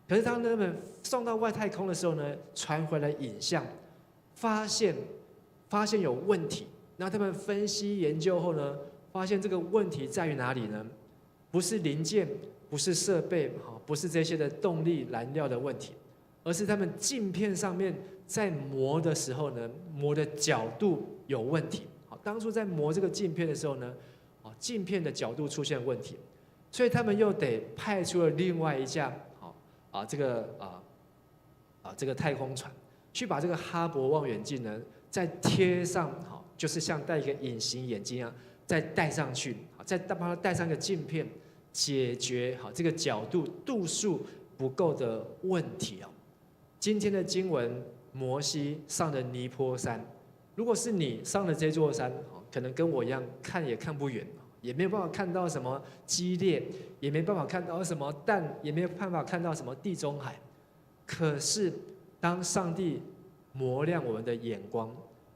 可是当他们送到外太空的时候呢，传回来影像，发现有问题。然后他们分析研究后呢，发现这个问题在于哪里呢？不是零件，不是设备，好，不是这些的动力燃料的问题，而是他们镜片上面在磨的时候呢，磨的角度有问题。好，当初在磨这个镜片的时候呢，镜片的角度出现问题，所以他们又得派出了另外一架这个太空船，去把这个哈勃望远镜呢再贴上，好，就是像戴一个隐形眼镜一样，再戴上去，好，再帮它戴上一个镜片，解决好这个角度度数不够的问题哦。今天的经文，摩西上了尼波山，如果是你上了这座山，可能跟我一样看也看不远，也没有办法看到什么激烈，也没办法看到什么蛋，也没有办法看到什么地中海。可是当上帝磨亮我们的眼光，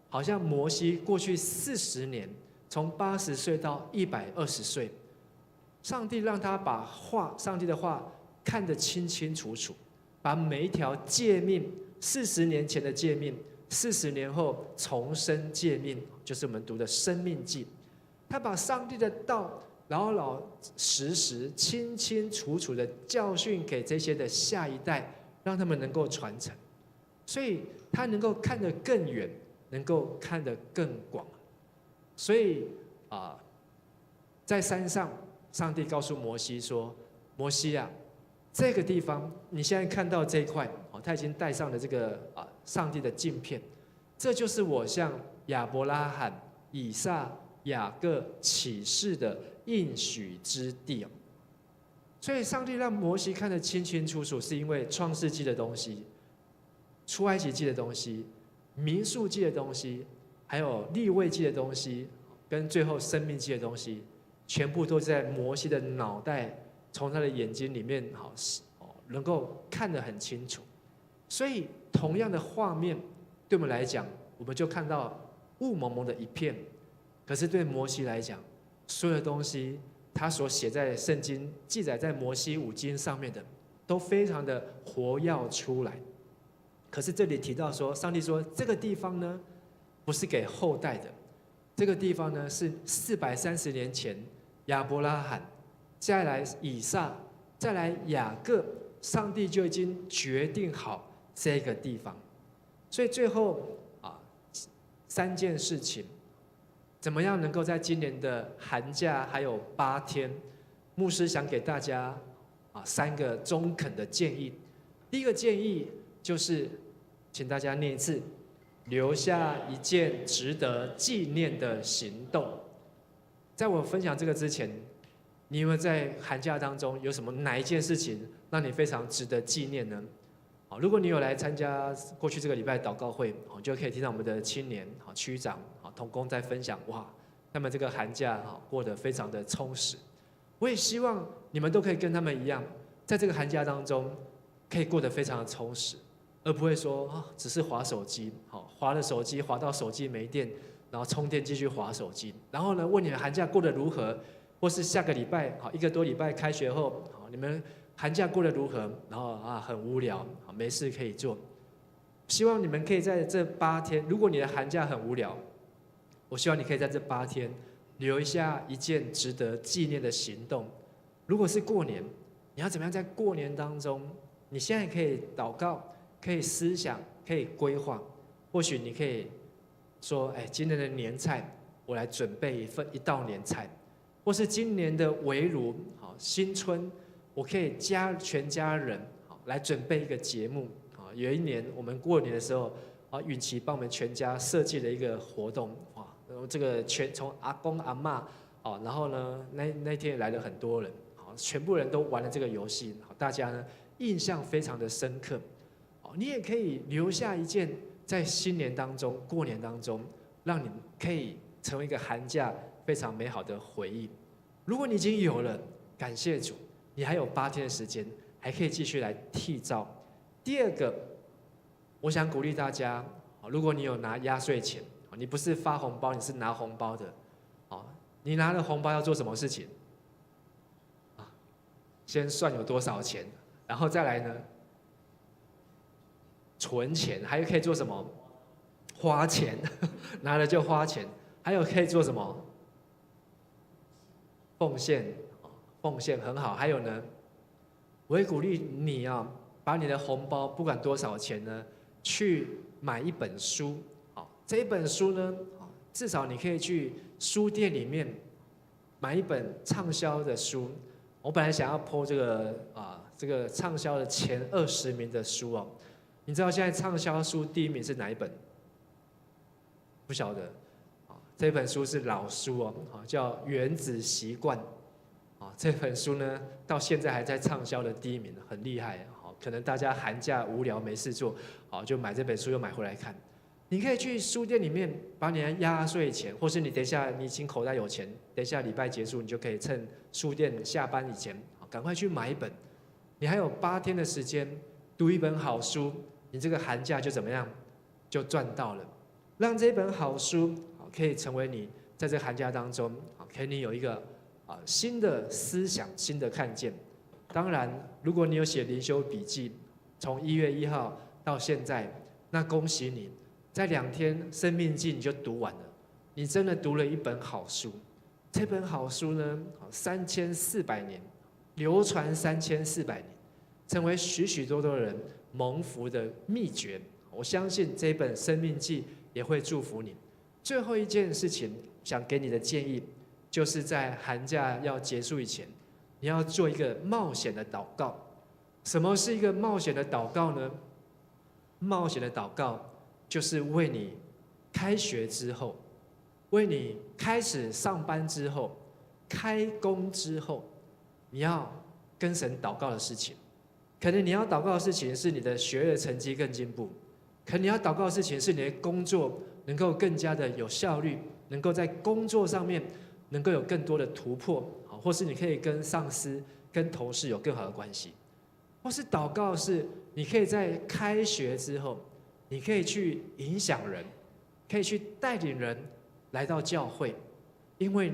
好像摩西过去40年，从80岁到120岁，上帝让他把上帝的话看得清清楚楚，把每一条诫命，40年前的诫命，40年后重生诫命，就是我们读的生命记。他把上帝的道老老实实、清清楚楚的教训给这些的下一代，让他们能够传承。所以他能够看得更远，能够看得更广。所以在山上，上帝告诉摩西说：“摩西啊，这个地方你现在看到这一块，他已经戴上了这个上帝的镜片，这就是我向亚伯拉罕、以撒、雅各启示的应许之地哦。”所以上帝让摩西看得清清楚楚，是因为创世纪的东西、出埃及记的东西、民数记的东西，还有利未记的东西，跟最后生命记的东西，全部都在摩西的脑袋，从他的眼睛里面能够看得很清楚。所以同样的画面，对我们来讲，我们就看到雾蒙蒙的一片。可是对摩西来讲，所有的东西，他所写在圣经、记载在摩西五经上面的，都非常的活跃出来。可是这里提到说，上帝说这个地方呢，不是给后代的，这个地方呢是430年前亚伯拉罕，再来以撒，再来雅各，上帝就已经决定好这个地方。所以最后3件事情，怎么样能够在今年的寒假还有8天，牧师想给大家3个中肯的建议。第一个建议就是，请大家念一次：留下一件值得纪念的行动。在我分享这个之前，你有没有在寒假当中有哪一件事情让你非常值得纪念呢？如果你有来参加过去这个礼拜祷告会，就可以听到我们的青年、区长、同工在分享，哇，他们这个寒假过得非常的充实。我也希望你们都可以跟他们一样，在这个寒假当中可以过得非常的充实，而不会说只是滑手机，滑了手机滑到手机没电，然后充电继续滑手机，然后呢问你们寒假过得如何，或是下个礼拜1个多礼拜开学后，你们寒假过得如何？然后很无聊，没事可以做。希望你们可以在这8天，如果你的寒假很无聊，我希望你可以在这8天留下一件值得纪念的行动。如果是过年，你要怎么样在过年当中？你现在可以祷告，可以思想，可以规划。或许你可以说：“今年的年菜，我来准备一道年菜。”或是今年的围炉，新春，我可以全家人来准备一个节目。有一年我们过年的时候，允琪帮我们全家设计了一个活动，这个从阿公阿嬷，然后呢那天也来了很多人，全部人都玩了这个游戏，大家呢印象非常的深刻。你也可以留下一件在新年当中、过年当中，让你可以成为一个寒假非常美好的回忆。如果你已经有了，感谢主，你还有8天的时间，还可以继续来缔造。第二个，我想鼓励大家，如果你有拿压岁钱，你不是发红包，你是拿红包的，你拿了红包要做什么事情？先算有多少钱，然后再来呢，存钱，还有可以做什么？花钱，拿了就花钱，还有可以做什么？奉献，奉献很好。还有呢，我会鼓励你啊，把你的红包不管多少钱呢，去买一本书。好，这一本书呢，至少你可以去书店里面买一本畅销的书。我本来想要 po 这个畅销的前20名的书哦，你知道现在畅销书第1名是哪一本？不晓得，这本书是老书哦，叫《原子习惯》。这本书呢，到现在还在畅销的第1名，很厉害。可能大家寒假无聊没事做，就买这本书又买回来看。你可以去书店里面把你的压岁钱，或是你等一下你已经口袋有钱，等一下礼拜结束，你就可以趁书店下班以前，赶快去买一本。你还有8天的时间读一本好书，你这个寒假就怎么样？就赚到了。让这本好书可以成为你在这个寒假当中，给你有一个新的思想、新的看见。当然，如果你有写灵修笔记，从1月1号到现在，那恭喜你，在2天《生命记》你就读完了，你真的读了一本好书。这本好书呢，3400年，流传3400年，成为许许多多人蒙福的秘诀。我相信这本《生命记》也会祝福你。最后一件事情，想给你的建议，就是在寒假要结束以前，你要做一个冒险的祷告。什么是一个冒险的祷告呢？冒险的祷告就是为你开学之后，为你开始上班之后，开工之后，你要跟神祷告的事情。可能你要祷告的事情是你的学业成绩更进步，可能你要祷告的事情是你的工作能够更加的有效率，能够在工作上面能够有更多的突破，或是你可以跟上司、跟同事有更好的关系，或是祷告是你可以在开学之后，你可以去影响人，可以去带领人来到教会，因为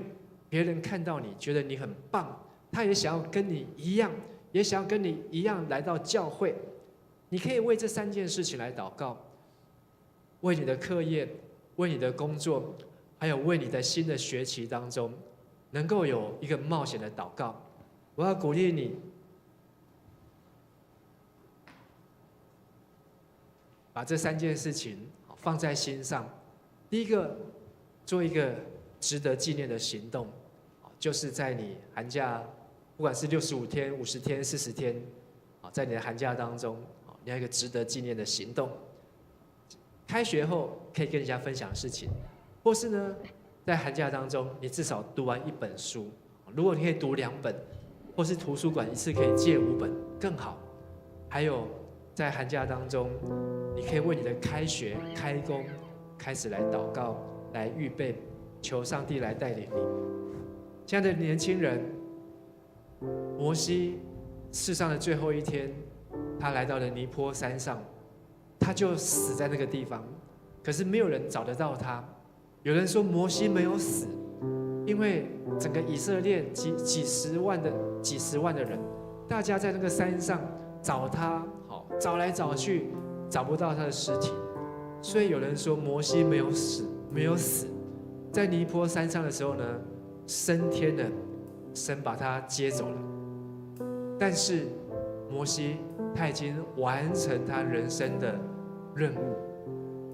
别人看到你觉得你很棒，他也想要跟你一样，也想要跟你一样来到教会。你可以为这3件事情来祷告，为你的课业，为你的工作，还有为你的新的学期当中，能够有一个冒险的祷告。我要鼓励你，把这3件事情放在心上。第一个，做一个值得纪念的行动，就是在你寒假，不管是65天、50天、40天，在你的寒假当中，你要一个值得纪念的行动。开学后可以跟人家分享的事情，或是呢，在寒假当中，你至少读完1本书。如果你可以读2本，或是图书馆一次可以借5本，更好。还有在寒假当中，你可以为你的开学、开工开始来祷告，来预备，求上帝来带领你。亲爱的年轻人，摩西世上的最后一天，他来到了尼波山上，他就死在那个地方，可是没有人找得到他。有人说摩西没有死，因为整个以色列几十万的人，大家在那个山上找他，找来找去，找不到他的尸体，所以有人说摩西没有死，在尼波山上的时候呢，升天了，神把他接走了。但是摩西他已经完成他人生的任务，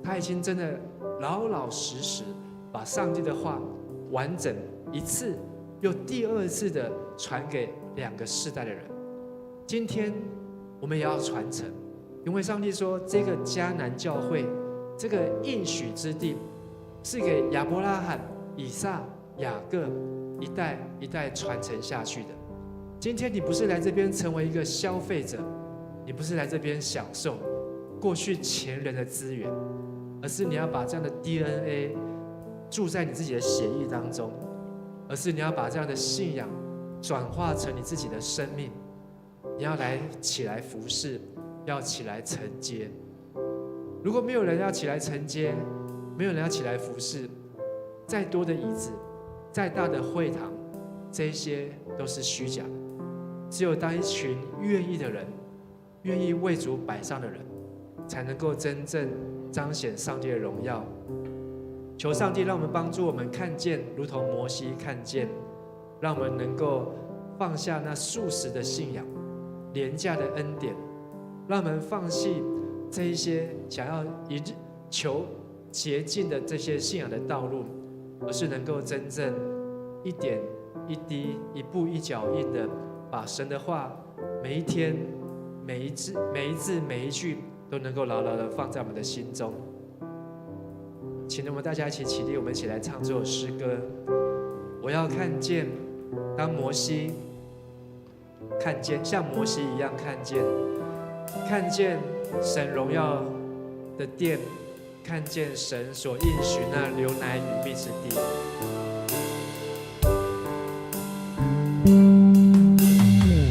他已经真的老老实实把上帝的话完整一次又第2次的传给2个世代的人。今天我们也要传承，因为上帝说这个迦南教会，这个应许之地是给亚伯拉罕、以撒、雅各一代一代传承下去的。今天你不是来这边成为一个消费者，你不是来这边享受过去前人的资源，而是你要把这样的 DNA 住在你自己的血液当中，而是你要把这样的信仰转化成你自己的生命。你要起来服侍，要起来承接。如果没有人要起来承接，没有人要起来服侍，再多的椅子，再大的会堂，这些都是虚假的。只有当一群愿意的人，愿意为主摆上的人，才能够真正彰显上帝的荣耀。求上帝让我们帮助我们看见，如同摩西看见，让我们能够放下那素食的信仰、廉价的恩典，让我们放弃这一些想要一日求洁净的这些信仰的道路，而是能够真正一点一滴、一步一脚印的把神的话每一天、每一字、每一句都能够牢牢的放在我们的心中。请我们大家一起起立，我们一起来唱这首诗歌。我要看见，当摩西看见，像摩西一样看见神荣耀的殿，看见神所应许那流奶与蜜之地。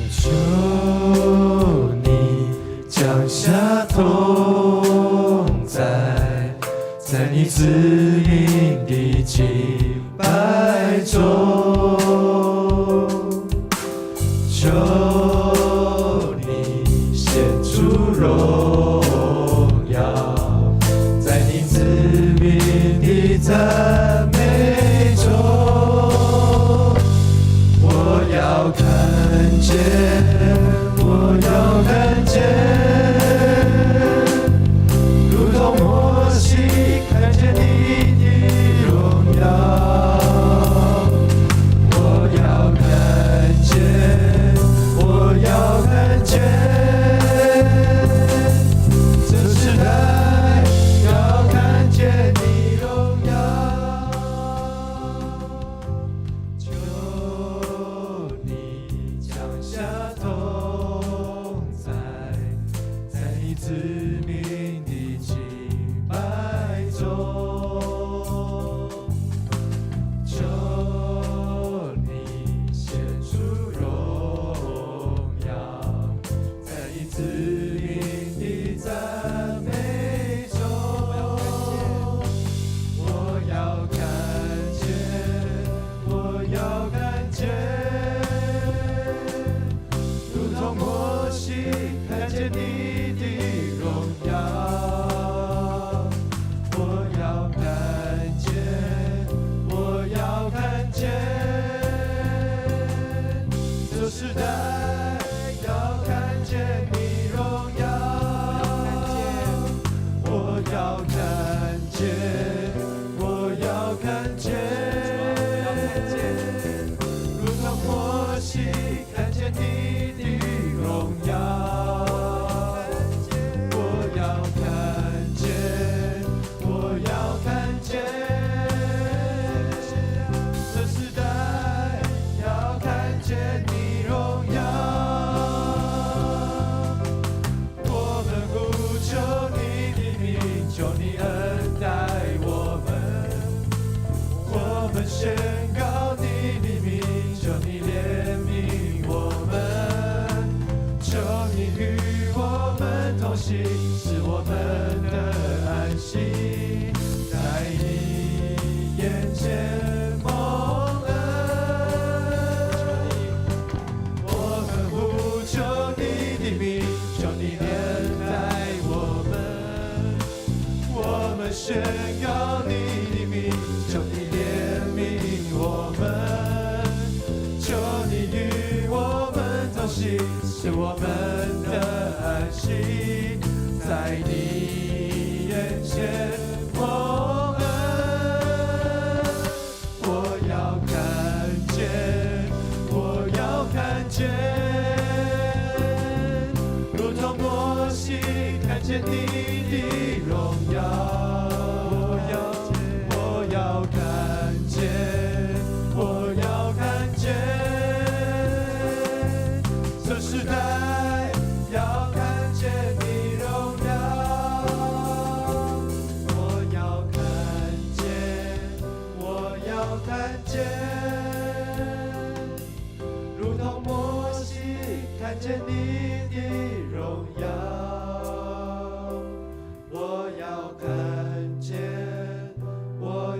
求你降下同在，在你子民的敬拜中，求你显出荣耀，在你子民的赞美中，我要看见，我要看见。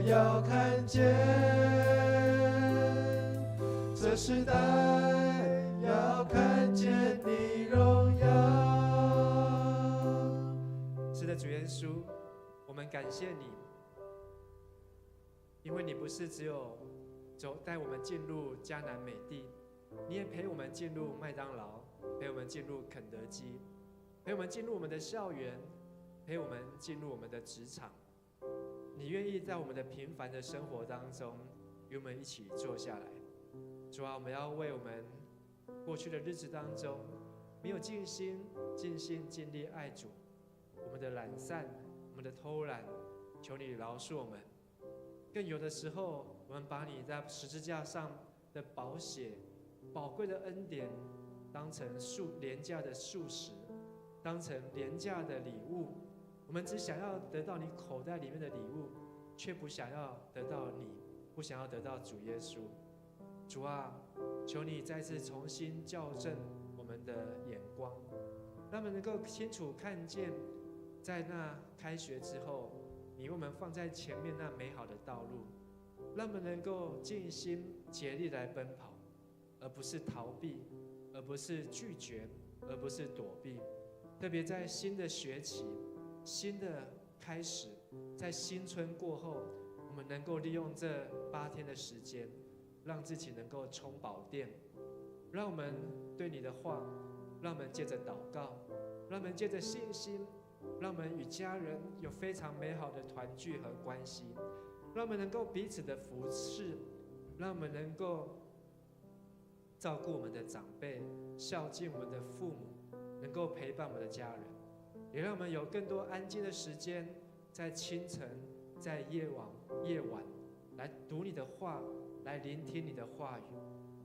要看见，世代要看见你荣耀。是的，主耶稣，我们感谢你，因为你不是只有带我们进入迦南美地，你也陪我们进入麦当劳，陪我们进入肯德基，陪我们进入我们的校园，陪我们进入我们的职场。你愿意在我们的平凡的生活当中与我们一起坐下来。主啊，我们要为我们过去的日子当中没有尽心尽力爱主，我们的懒散，我们的偷懒，求你饶恕我们。更有的时候，我们把你在十字架上的宝血、宝贵的恩典，当成廉价的素食，当成廉价的礼物。我们只想要得到你口袋里面的礼物，却不想要得到你，不想要得到主耶稣。主啊，求你再次重新校正我们的眼光，让我们能够清楚看见，在那开学之后，你为我们放在前面那美好的道路，让我们能够尽心竭力来奔跑，而不是逃避，而不是拒绝，而不是躲避。特别在新的学期、新的开始，在新春过后，我们能够利用这8天的时间，让自己能够充饱电，让我们对你的话，让我们借着祷告，让我们借着信心，让我们与家人有非常美好的团聚和关系，让我们能够彼此的服侍，让我们能够照顾我们的长辈，孝敬我们的父母，能够陪伴我们的家人，也让我们有更多安静的时间，在清晨，在夜晚来读你的话，来聆听你的话语，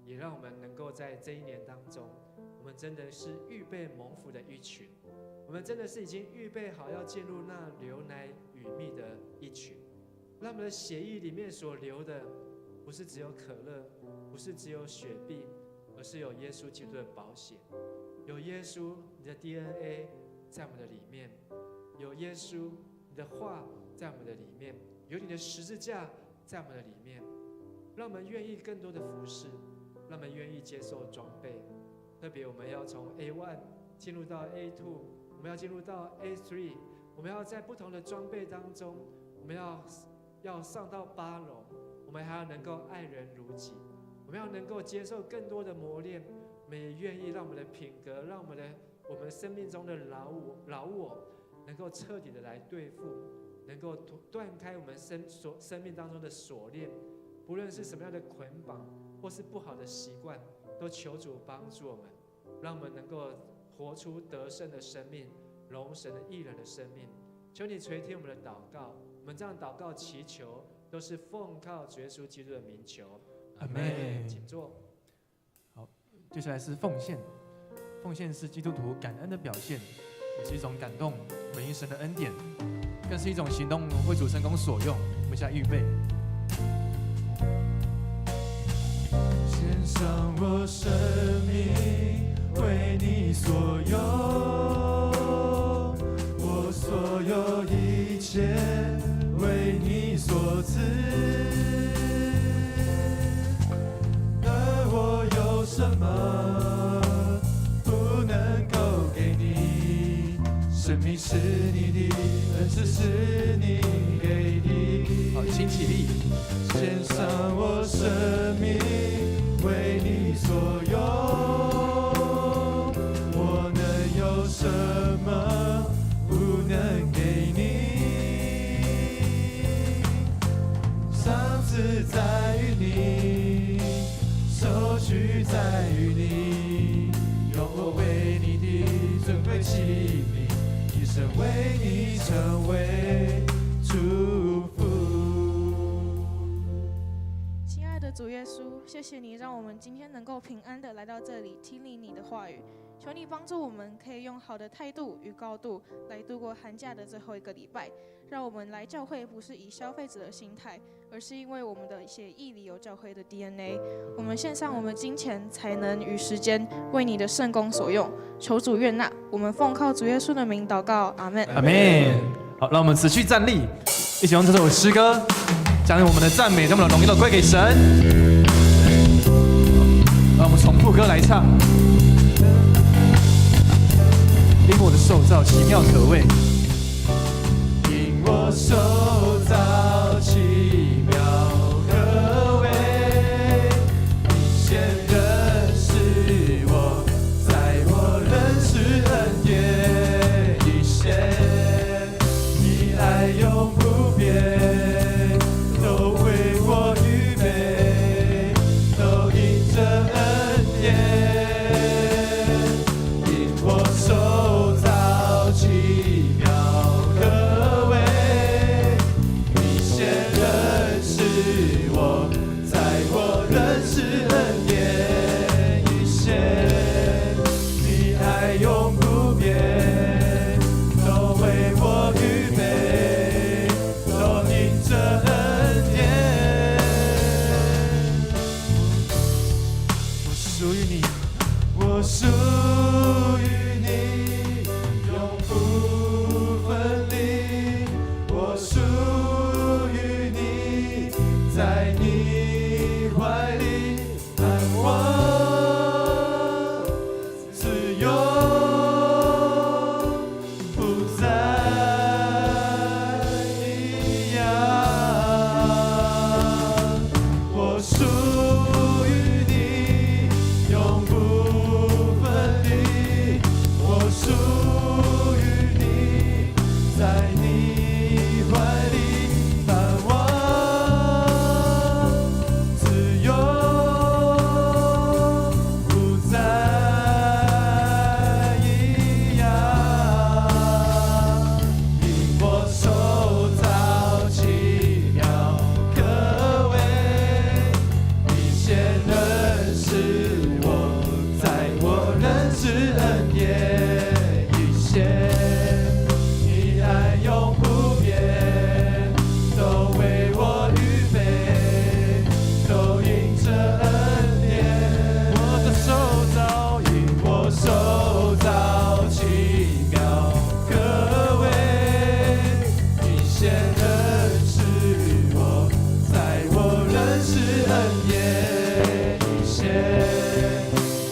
也让我们能够在这一年当中，我们真的是预备蒙福的一群，我们真的是已经预备好要进入那流奶与蜜的一群，让我们的血液里面所流的，不是只有可乐，不是只有雪碧，而是有耶稣基督的宝血，有耶稣你的 DNA 在我们的里面，有耶稣你的话在我们的里面，有你的十字架在我们的里面，让我们愿意更多的服侍，让我们愿意接受装备。特别我们要从 A1 进入到 A2， 我们要进入到 A3， 我们要在不同的装备当中，我们要上到8楼，我们还要能够爱人如己，我们要能够接受更多的磨练，我们也愿意让我们的品格，让我们生命中的老我能够彻底的来对付，能够断开我们生命当中的锁链，不论是什么样的捆绑或是不好的习惯，都求主帮助我们，让我们能够活出得胜的生命，荣神的义人的生命。求你垂听我们的祷告，我们这样祷告祈求，都是奉靠主耶稣基督的名求。阿们。请坐。好，接下来是奉献。奉献是基督徒感恩的表现，也是一种感动回应神的恩典，更是一种行动为主圣工所用。我们现在预备。献上我生命为你所有，我所有一切为你所赐，而我有什么不能够给你？生命是你的，恩赐是你给的。好，请起立，献上我生命为你所有，我能有什么不能给你？赏赐在于你，收取在于你，用我为你的尊贵器皿，一生为你成为祝福。主耶稣，谢谢你让我们今天能够平安的来到这里听你的话语，求你帮助我们可以用好的态度与高度来度过寒假的最后一个礼拜，让我们来教会不是以消费者的心态，而是因为我们的血液里有教会的 DNA。 我们献上我们金钱、才能与时间为你的圣工所用，求主悦纳。我们奉靠主耶稣的名祷告，阿们。阿们。好，让我们持续站立，一起用这首诗歌将我们的赞美、将我们的荣耀都归给神。让我们从副歌来唱。因我的受造奇妙可畏，因我受造奇妙可畏，你先认识我，在我认识恩典以前，你爱永不变，都为我预备，都因着恩典。因我受造奇妙可畏，你先认识我，在我认识恩典以前，你爱永不变，都为我预备，都因着恩典。我属于你，我属于你，永不分离。我属于你，在你怀里盼望自由，不再一样。我属于你，永不分离。我属于你，在你怀里盼望自由，不再一样。因我受造奇妙可畏，你先认识我，在我认识恩典以前，你爱永不变，都为我预备，都因着恩典。我的受造，因我受造奇妙可畏，你先认识我，在我认识恩典以前，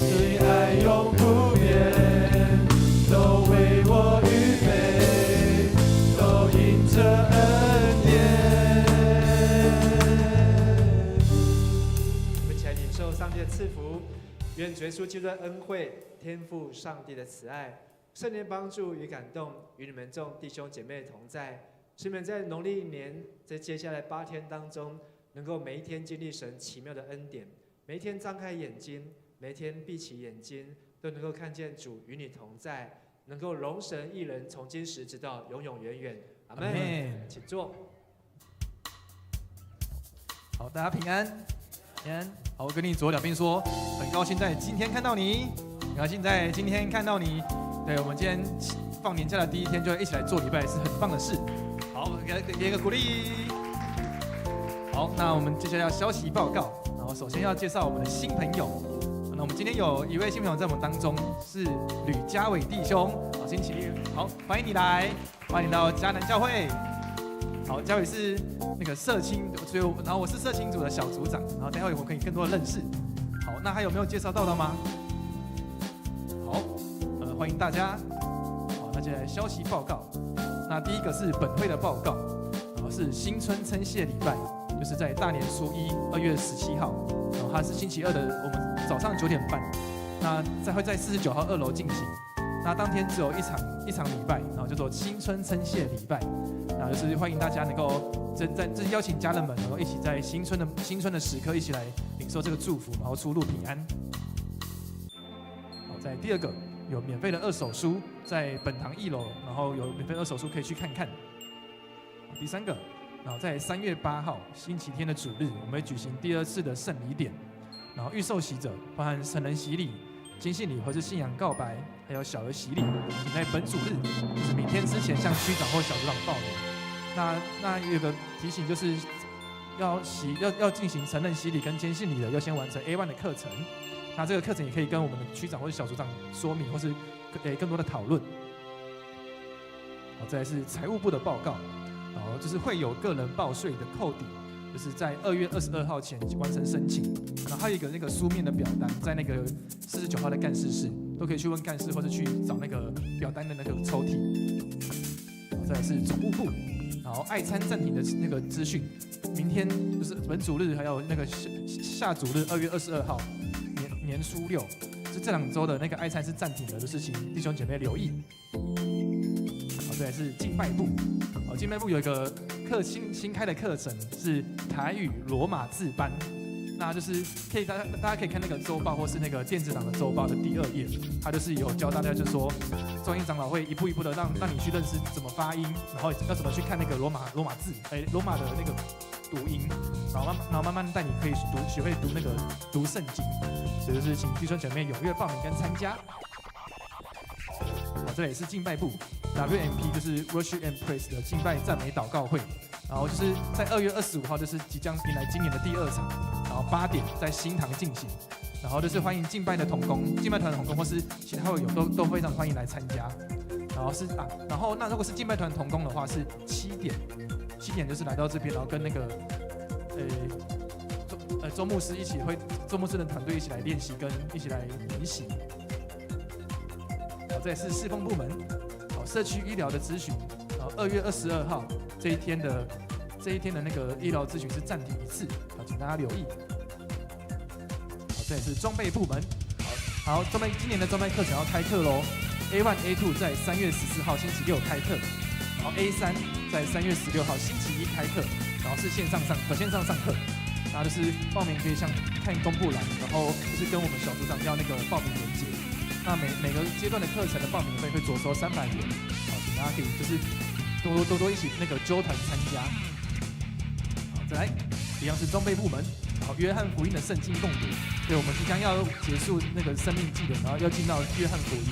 你爱永不变，都为我预备，都因着恩典。我们一起来领受上帝的赐福，愿主耶稣基督的恩惠、天父上帝的慈爱、圣灵帮助与感动，与你们众弟兄姐妹同在，使你们在农历一年，在接下来8天当中，能够每一天经历神奇妙的恩典，每一天张开眼睛，每一天闭起眼睛，都能够看见主与你同在，能够荣神一人，从今时直到永永远远。阿们。请坐。好，大家平安，平安。好，我跟你左两边说，很高兴在今天看到你，很高兴在今天看到你。对，我们今天放年假的第一天，就一起来做礼拜，是很棒的事。好，给一个鼓励。好，那我们接下来要消息报告，然后首先要介绍我们的新朋友。那我们今天有一位新朋友在我们当中，是吕家伟弟兄。好，星期六，好，欢迎你来，欢迎到迦南教会。好，嘉伟是那个社青，然后我是社青组的小组长，然后待会我们可以更多的认识。好，那还有没有介绍到的吗？好，欢迎大家。好，那接下来消息报告。那第一个是本会的报告，然后是新春称谢礼拜，就是在大年初一2月17号，然后它是星期二的，我们早上9点半，那会在49号2楼进行。那当天只有一场礼拜，然后叫做新春称谢礼拜。那就是欢迎大家能够这邀请家人们能够一起在新春的时刻一起来领受这个祝福，然后出入平安。好，在第二个有免费的2手书在本堂1楼，然后有免费2手书可以去看看。第三个，然后在3月8号星期天的主日，我们会举行第2次的圣礼典，然后预受洗者包含成人洗礼、经信礼或是信仰告白，还有小额洗礼，请在本主日，就是明天之前向区长或小组长报名。那有个提醒，就是要进行成人洗礼跟经信礼的，要先完成 A1 的课程。那这个课程也可以跟我们的区长或者小组长说明，或是更多的讨论。好，再来是财务部的报告，然后就是会有个人报税的扣抵，就是在2月22号前完成申请。然后还有一个那个书面的表单，在那个49号的干事室，都可以去问干事，或者去找那个表单的那个抽屉。再来是总务部，然后爱餐暂停的那个资讯，明天就是本主日还有那个下主日2月22号年初6，是这2周的那个爱餐是暂停的，就是请弟兄姐妹留意。好，再来是敬拜部，敬拜部有一个新开的课程是台语罗马字班。那就是可以大家可以看那个周报或是那个电子档的周报的第2页，它就是有教大家，就是说中英长老会一步一步的让你去认识怎么发音，然后要怎么去看那个罗马字，罗马的那个读音，然后慢慢带你可以学会读圣经，所以就是请弟兄姐妹踊跃报名跟参加。好，这里是敬拜部 WMP， 就是 Worship and Praise 的敬拜赞美祷告会，然后就是在2月25号，就是即将迎来今年的第2场，然后8点在新堂进行，然后就是欢迎敬拜的同工、敬拜团的同工或是其他会友都非常欢迎来参加。然后然后那如果是敬拜团同工的话是7点就是来到这边，然后跟那个周牧师周牧师的团队一起来练习跟一起来研习。好，这也是侍奉部门，好，社区医疗的咨询，然后2月22号这一天的那个医疗咨询是暂停1次，好，请大家留意。好，这也是装备部门，好，今年的装备课程要开课喽。A1、A2 在3月14号星期6开课，然后 A3 在3月16号星期1开课，然后是线上上课。那就是报名可以看公布栏，然后就是跟我们小组长要那个报名链接。那每个阶段的课程的报名费会酌收300元，好，请大家可以就是多一起那个揪团参加。好，再来一样是装备部门，好，约翰福音的圣经共读，对，我们即将要结束那个生命记的，然后要进到约翰福音，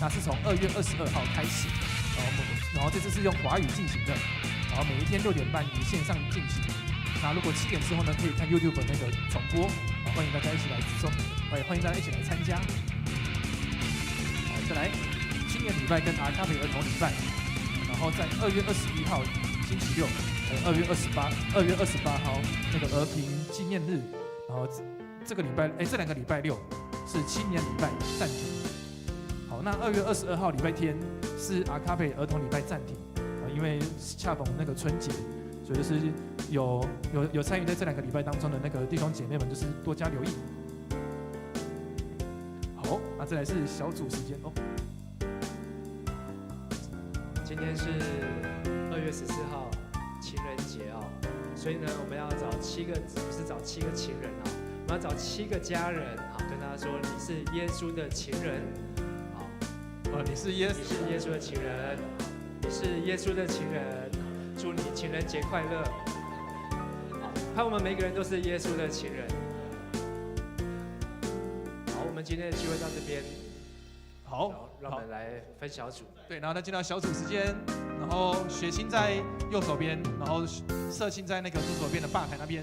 那是从2月22号开始，然后这次是用华语进行的，然后每一天6点半以线上进行。那如果7点之后呢，可以看 YouTube 那个重播，欢迎大家一起来欢迎大家一起来参加。好，再来青年礼拜跟阿卡贝儿童礼拜，然后在2月21号星期6，还有2月28号那个和平纪念日，然后这2个礼拜6是青年礼拜暂停。好，那2月22号礼拜天是阿卡贝儿童礼拜暂停，因为恰逢那个春节。所以就是有参与在这2个礼拜当中的那个弟兄姐妹们，就是多加留意。好，那再来是小组时间哦。今天是2月14号情人节哦，所以呢，我们要找7个，不是找7个情人啊，我们要找7个家人，好，跟他说你是耶稣的情人，好，你是耶稣的情人，你是耶稣的情人。祝你情人节快乐！好，看我们每个人都是耶稣的情人。好，我们今天的聚会到这边。好，让我们来分小组。对，然后再进到小组时间，然后学青在右手边，然后社青在那个左手边的吧台那边。